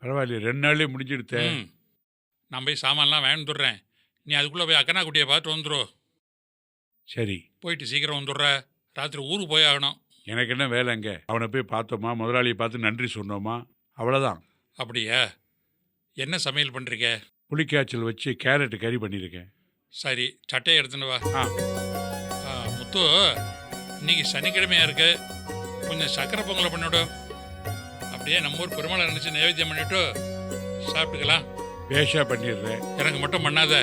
பரவாயில்ல, 2 நாள்லயே முடிஞ்சிடுத்த. ம், நான் போய் சாமான்லாம் வாங்கிட்டுறேன். நீ அதுக்குள்ளே போய் அக்கனா குட்டியை பார்த்து வந்துடும். சரி. போயிட்டு சீக்கிரம் வந்துடுற, ராத்திரி ஊருக்கு போய் ஆகணும். எனக்கு என்ன வேலைங்க? அவனை போய் பார்த்தோமா, முதலாளியை பார்த்து நன்றி சொன்னோமா, அவ்வளோதான். அப்படியா? என்ன சமையல் பண்ணுறீங்க? புளிக்காய்ச்சல் வச்சு கேரட் கறி பண்ணியிருக்கேன். சரி, சட்டையை எடுத்துன்னு வா. ஆ. முத்து, இன்னைக்கு சனிக்கிழமையா இருக்கு, கொஞ்சம் சக்கரை பொங்கலை பண்ணிவிடும். அப்படியே நம்ம ஊர் பெருமாளை நினச்சி நைவேத்தியம் பண்ணிவிட்டு சாப்பிட்டுக்கலாம். பேஷா பண்ணிடுறேன். எனக்கு மட்டும் பண்ணாத,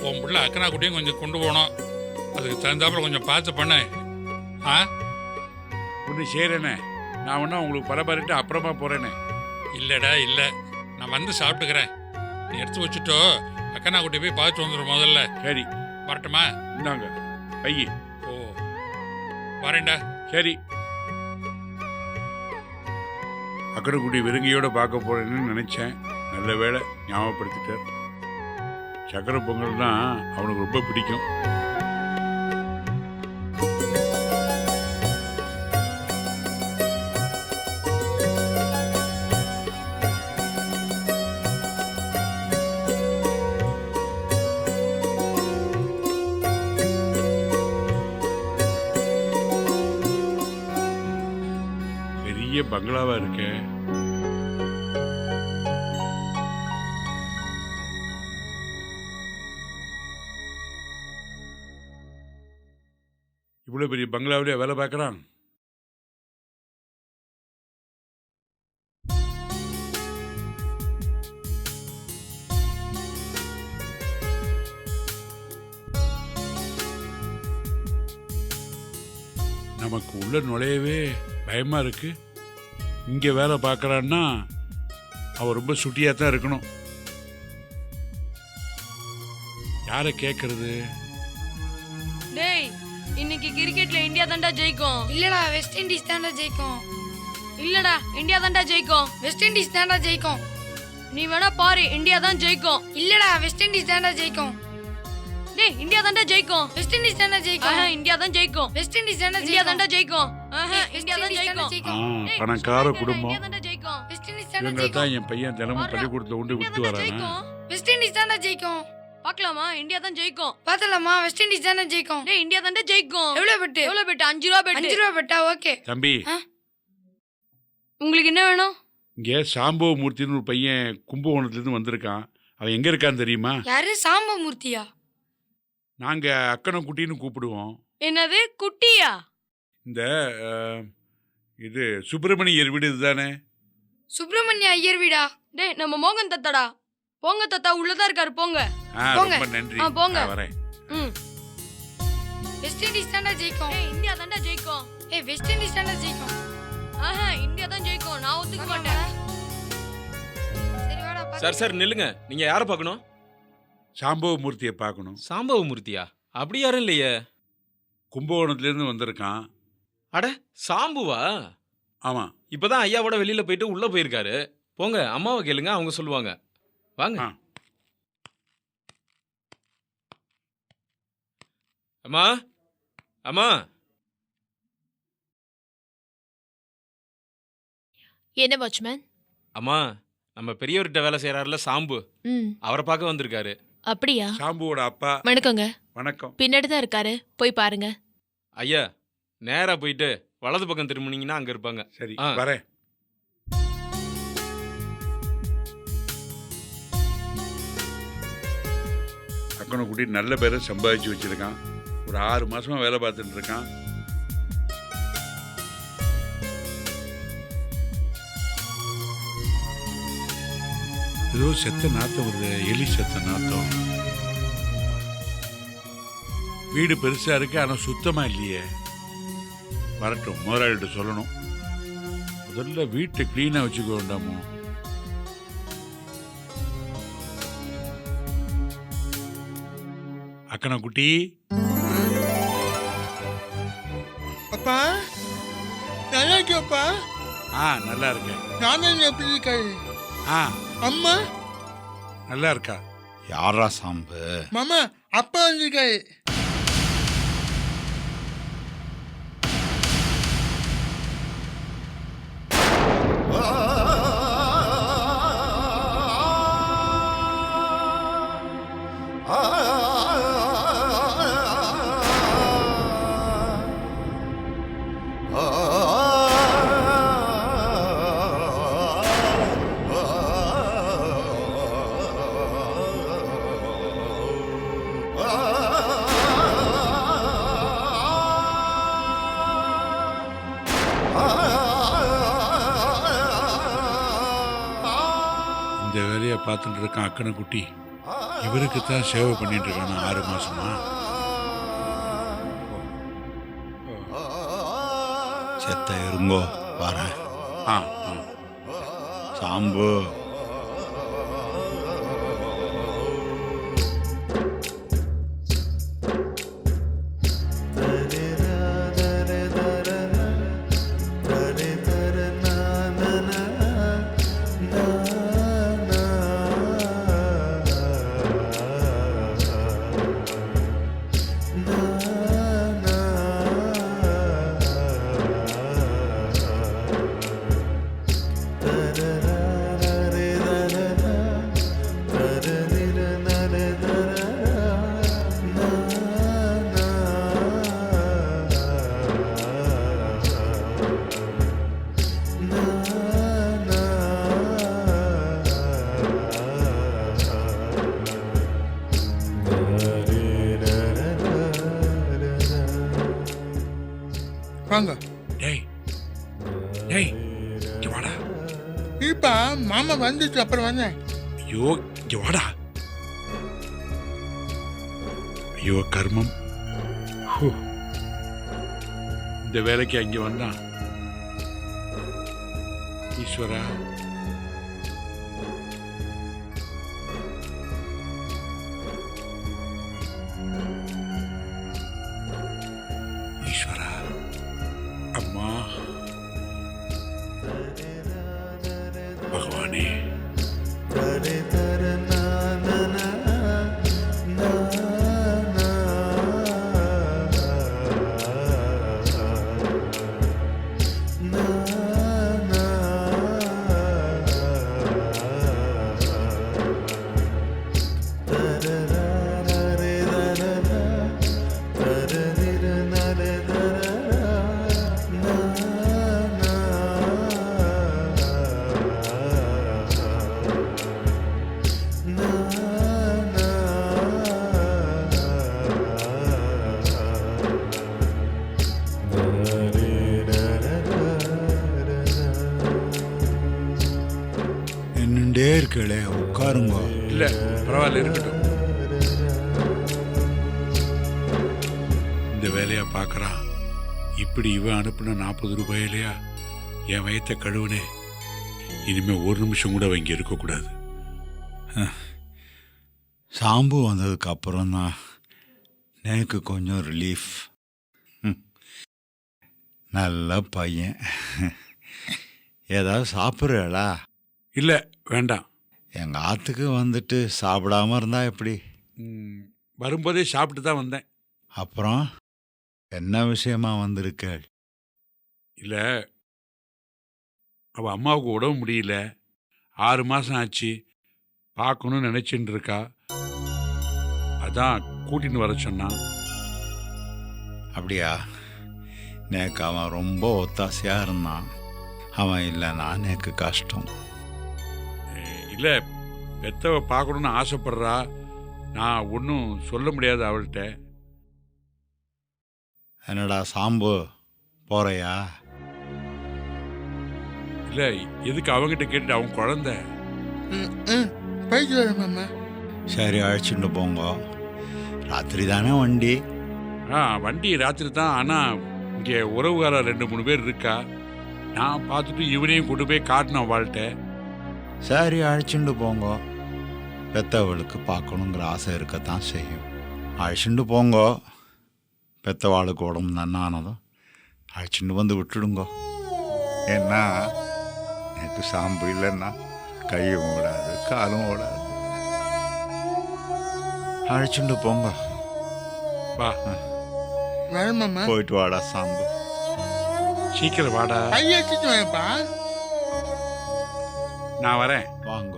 உன் பிள்ளை அக்கனா குட்டியும் கொஞ்சம் கொண்டு போகணும். அதுக்கு தகுந்தாப்புல கொஞ்சம் பார்த்து பண்ணு. ஆ, ஒன்று செய்கிறேனே, நான் ஒன்றா உங்களுக்கு பரபரிட்டு அப்புறமா போகிறேனே. இல்லைடா இல்லை, நான் வந்து சாப்பிட்டுக்கிறேன். நீ எடுத்து வச்சுட்டோ, அக்கனா குட்டி போய் பார்த்து வந்துடும் முதல்ல. சரி, வரட்டுமா? இந்தாங்க பையி. ஓ, வரேன்டா. சரி, அக்கடைக்குடி வெறுங்கையோட பார்க்க போறேன்னு நினைச்சேன். நல்ல வேளை ஞாபகப்படுத்திட்டார். சக்கரை பொங்கல் தான் அவனுக்கு ரொம்ப பிடிக்கும். பெரிய பங்களாவா இருக்கே. இவ்வளவு பெரிய பங்களாவிலே வேலை பார்க்கறான். நமக்கு உள்ள நுழையவே பயமா இருக்கு. இங்க வேலை பார்க்கறான்னா அவ ரொம்ப சுட்டியா தான் இருக்கணும். யாரை கேட்கறது? டேய், இன்னைக்கு கிரிக்கெட்ல இந்தியா தான்டா ஜெயிக்கும். இல்லடா, வெஸ்ட் இண்டீஸ் தான்டா ஜெயிக்கும். இல்லடா, இந்தியா தான்டா ஜெயிக்கும். வெஸ்ட் இண்டீஸ் தான்டா ஜெயிக்கும். நீ வேணா பாரு, இந்தியா தான் ஜெயிக்கும். இல்லடா, வெஸ்ட் இண்டீஸ் தான்டா ஜெயிக்கும். டேய், இந்தியா தான்டா ஜெயிக்கும். வெஸ்ட் இண்டீஸ் தான்டா ஜெயிக்கும். ஆஹா, இந்தியா தான் ஜெயிக்கும். வெஸ்ட் இண்டீஸ் தான்டா இந்தியா ஜெயிக்கும். தான்டா ஜெயிக்கும். ஆஹா, வெஸ்ட் இந்தியா தான் இண்டீஸ் தான்டா ஜெயிக்கும். ஜெயிக்கும். டேய், பணக்கார குடும்பம். இந்தியா தான்டா ஜெயிக்கும். வெஸ்ட் இண்டீஸ் தான்டா இவங்களை ஜெயிக்கும். தான் என் பையன் தினமும் பள்ளிக்கூடத்துல கொண்டு இந்தியா விட்டு தான்டா வரானா. ஜெயிக்கும். வெஸ்ட் இண்டீஸ் தான்டா ஜெயிக்கும். பார்க்கலாமா? இந்தியா தான் ஜெயிக்கும். பார்த்தலாமா? வெஸ்ட் இண்டீஸ் தானே ஜெயிக்கும். டேய், இந்தியா தான்டா ஜெயிக்கும். எவ்வளவு பெட்டு? எவ்வளவு பெட்? 5 ரூபா பெட். 5 ரூபா பெட்டா? ஓகே. தம்பி, உங்களுக்கு என்ன வேணும்? இங்கே சாம்பவமூர்த்தின்னு ஒரு பையன் கும்பகோணத்துலேருந்து வந்திருக்கான். அவன் எங்கே இருக்கான்னு தெரியுமா? யாரு? சாம்பமூர்த்தியா? நாங்கள் அக்கனக்குட்டின்னு கூப்பிடுவோம். என்னது, குட்டியா? இந்த இது சுப்பிரமணியர் வீடு இதுதானே? சுப்பிரமணிய ஐயர் வீடா? டேய், நம்ம மோகன் தத்தாடா. போங்க தாத்தா, உள்ளதா இருக்காரு, போங்க. போங்க. ரொம்ப நன்றி. போங்க. நான் வரேன். ம். வெஸ்ட் இண்டீஸ் தான்டா ஜெயிக்கும். டேய், இந்தியா தான்டா ஜெயிக்கும். ஏய், வெஸ்ட் இண்டீஸ் தான்டா ஜெயிக்கும். ஆஹா, இந்தியா தான் ஜெயிக்கும். நான் ஒத்துக்க மாட்டேன். சரி வாடா. சார் சார் நில்லுங்க. நீங்க யாரை பார்க்கணும்? சாம்பவமூர்த்தியை பார்க்கணும். சாம்பவமூர்த்தியா? அப்படி யாரும் இல்லையே. கும்பகோணத்துலேருந்து வந்திருக்கான். அட, சாம்புவா? ஆமாம். இப்பதான் ஐயாவோட வெளியில போயிட்டு உள்ள போயிருக்காரு. போங்க, அம்மாவை கேளுங்க, அவங்க சொல்லுவாங்க. வாங்க. ஆ. அம்மா, அம்மா. என்ன வாட்ச்மேன்? அம்மா, நம்ம பெரியவர்கிட்ட வேலை செய்யறாருல சாம்பு, ம், அவரை பார்க்க வந்திருக்காரு. அப்படியா? சாம்புவோட அப்பா. வணக்கங்க. வணக்கம். பின்னாடி தான் இருக்காரு, போய் பாருங்க. ஐயா, நேரா போயிட்டு வலது பக்கம் திரும்பினீங்கன்னா அங்க இருப்பாங்க. சரி, ஆ. வரேன். அக்கனக்குட்டி நல்ல பேரை சம்பாதிச்சு வச்சிருக்கான். ஒரு 6 மாசமா வேலை பார்த்துட்டு இருக்கான். ஏதோ செத்த நாத்தம் வருது, எலி செத்த நாத்தம். வீடு பெருசா இருக்கு, ஆனா சுத்தமா இல்லையே. வரட்டும், முதலாளிகிட்ட சொல்லணும். முதல்ல வீட்டை கிளீனா வச்சுக்க வேண்டாமோ? அக்கனக்குட்டி. அப்பா நல்லா இருக்கியாப்பா? நல்லா இருக்கேன். நானும் எப்படி இருக்காரு? அம்மா நல்லா இருக்கா? யாரா சாம்பு? மாமா, அப்பா வந்திருக்காரு. பார்த்துட்டு இருக்கான் அக்கனை குட்டி. இவருக்கு தான் சேவை பண்ணிட்டு இருக்கானா 6 மாசமா. செத்த இருங்கோ வரேன். ஆ ஆ. சாம்பு வாங்க. டேய் டேய் இங்க வாடா. இப்ப மாமா வந்துச்சு அப்புறம் வந்தேன். ஐயோ இங்க வாடா. ஐயோ கர்மம். ஹூ. இந்த வேலைக்கு அங்கே வந்தான். ஈஸ்வரா, ஈஸ்வரா, அம்மா, பகவானே. என்னண்டே இருக்கலே, உட்காருங்க. இல்ல பரவாயில்ல, இருக்கட்டும். இந்த வேலையா பார்க்கறான். இப்படி இவன் அனுப்புன 40 ரூபாயிலையா என் வயத்தை கழுவுனே. இனிமே ஒரு நிமிஷம் கூட இங்க இருக்கக்கூடாது. சாம்பு வந்ததுக்கு அப்புறம் தான் எனக்கு கொஞ்சம் ரிலீஃப். நல்ல பையன். ஏதாவது சாப்பிட்றா? இல்ல வேண்டாம். எங்கள் ஆற்றுக்கு வந்துட்டு சாப்பிடாம இருந்தா எப்படி? வரும்போதே சாப்பிட்டு தான் வந்தேன். அப்புறம் என்ன விஷயமா வந்திருக்க? இல்ல, அவ அம்மாவுக்கு உடம்பு முடியல. 6 மாசம் ஆச்சு. பார்க்கணும்னு நினைச்சுட்டு இருக்கா. அதான் கூட்டின்னு வர சொன்னான். அப்படியா? நேக்கு அவன் ரொம்ப ஒத்தாசையாக இருந்தான். அவன் இல்லைன்னா எனக்கு கஷ்டம். இல்ல, பெத்தவ பார்க்கணும்னு ஆசைப்படுறா. நான் ஒன்றும் சொல்ல முடியாது அவள்கிட்ட. என்னடா சாம்பு, போறையா? இல்ல, எதுக்கு அவங்கிட்ட கேட்டு? அவன் குழந்தை. போயிட்டு வரேன் மாமா. சரி, அழைச்சிட்டு போங்க. ராத்திரி தானே வண்டி? வண்டி ராத்திரி தான். ஆனால் இங்கே உறவுகார 2-3 பேர் இருக்கா. நான் பார்த்துட்டு இவனையும் கொண்டு போய் காட்டினேன் அவள்கிட்ட. சரி, அழைச்சிட்டு போங்க. பெத்தவளுக்கு பார்க்கணுங்கிற ஆசை இருக்கத்தான் செய்யும். அழைச்சிட்டு போங்க. பெத்தவாளுக்கு உடம்பு நன்னானதும் அழைச்சிட்டு வந்து விட்டுடுங்க. ஏன்னா எனக்கு சாம்பு இல்லைன்னா கையும் ஓடாது, காலும் ஓடாது. அழைச்சிட்டு போங்க. வா, வரேன் மாமா. போயிட்டு வாடா சாம்பு. சீக்கிரம் வாடா. கையெழுத்திட்டு வரேன்ப்பா. நான் வரேன். வாங்க.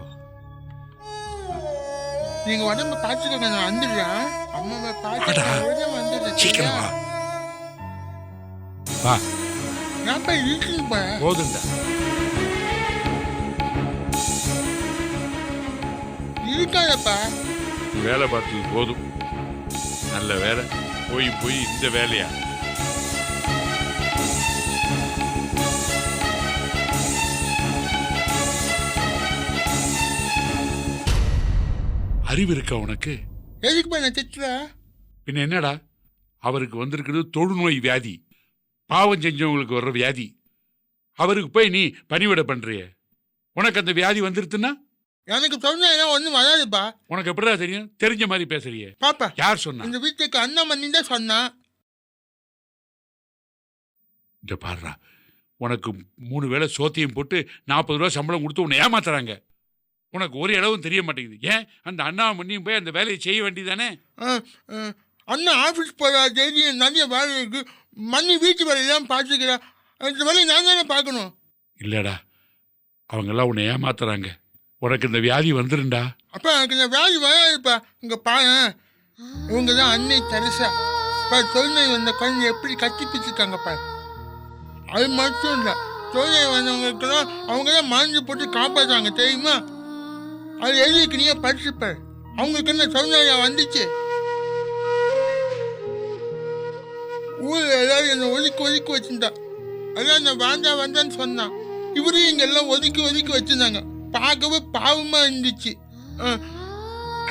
நீங்க உடம்ப பார்த்துக்கோங்க, நான் வந்துடுறேன். அம்மாவை பார்த்து வந்துடுறேன். சீக்கிரம் வா. வா, நான் போய் வீட்டுக்கு போறேன். போதுண்டா. இருக்காதப்பா. வேலை பார்த்தது போதும். நல்ல வேலை. போய் இந்த வேலையா? அறிவு இருக்கா உனக்கு? எதுக்குப்பா நான் திட்டுற? பின்ன என்னடா, அவருக்கு வந்திருக்கிறது தொழுநோய் வியாதி, பாவம் செஞ்சவங்களுக்கு வர்ற வியாதி. அவருக்கு போய் நீ பணிவிட பண்றிய, உனக்கு அந்த வியாதி வந்துருத்துன்னா? எனக்கு சொன்னா ஒன்றும் வராதுப்பா. உனக்கு எப்படிடா தெரியும்? தெரிஞ்ச மாதிரி பேசுறிய. பாப்பா, யார் சொன்னா? இந்த வீட்டுக்கு அண்ணாமணி தான் சொன்னா. இந்த பாடுறா, உனக்கு 3 வேளை சோத்தையும் போட்டு 40 ரூபா சம்பளம் கொடுத்து உன்னை ஏமாத்துறாங்க. உனக்கு ஒரு இடவும் தெரிய மாட்டேங்குது. ஏன் அந்த அண்ணாமணியும் போய் அந்த வேலையை செய்ய வேண்டியதானே? அண்ணா ஆஃபீஸ் போகிற டெய்லி நிறைய வேலை இருக்கு. மண்ணி வீட்டு வேலையெல்லாம் பார்த்துக்கிறா. அந்த வேலையை நான் தானே பார்க்கணும். இல்லடா, அவங்கெல்லாம் உன்னை ஏமாத்துறாங்க. உனக்கு இந்த வியாதி வந்துருண்டா. அப்பா எனக்கு இந்த வியாதி வராதுப்பா. இங்கே பாரு, இவங்க தான் அன்னை தெரசா. தொழில்நோய் வந்த குழந்தை எப்படி கட்டி பிடிச்சிருக்காங்கப்பா. அது மட்டும் இல்லை, தொழில்நோய் வந்தவங்களுக்கெல்லாம் அவங்க தான் மருந்து போட்டு காப்பாற்றுவாங்க தெரியுமா? அது எழுதிக்கு நீயே படிச்சுப்பார். அவங்களுக்கு என்ன தொழில்நோயா வந்துச்சு? ஊரில் எல்லாரும் என்னை ஒதுக்கி வச்சுருந்தா. அதான் நான் வேண்டான்னு சொன்னான். இவரையும் இங்கே எல்லாம் ஒதுக்கி வச்சுருந்தாங்க. பார்க்கவே பாவமாக இருந்துச்சு.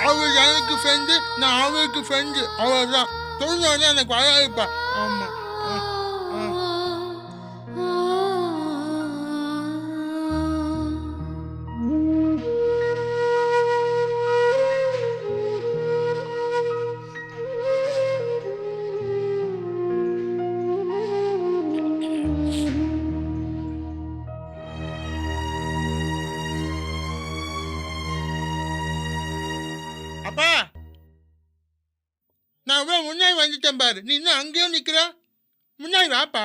அவர் எனக்கு ஃப்ரெண்டு, நான் அவருக்கு ஃப்ரெண்டு, அவ்வளோதான். தொழில்நோய் தான் எனக்கு வராதுப்பா. ஆமாம். அப்பா, நான் முன்னாடி வந்துட்டேன் பாரு. நீ இன்னும் அங்கேயும் நிற்கிற. முன்னாடி வாப்பா.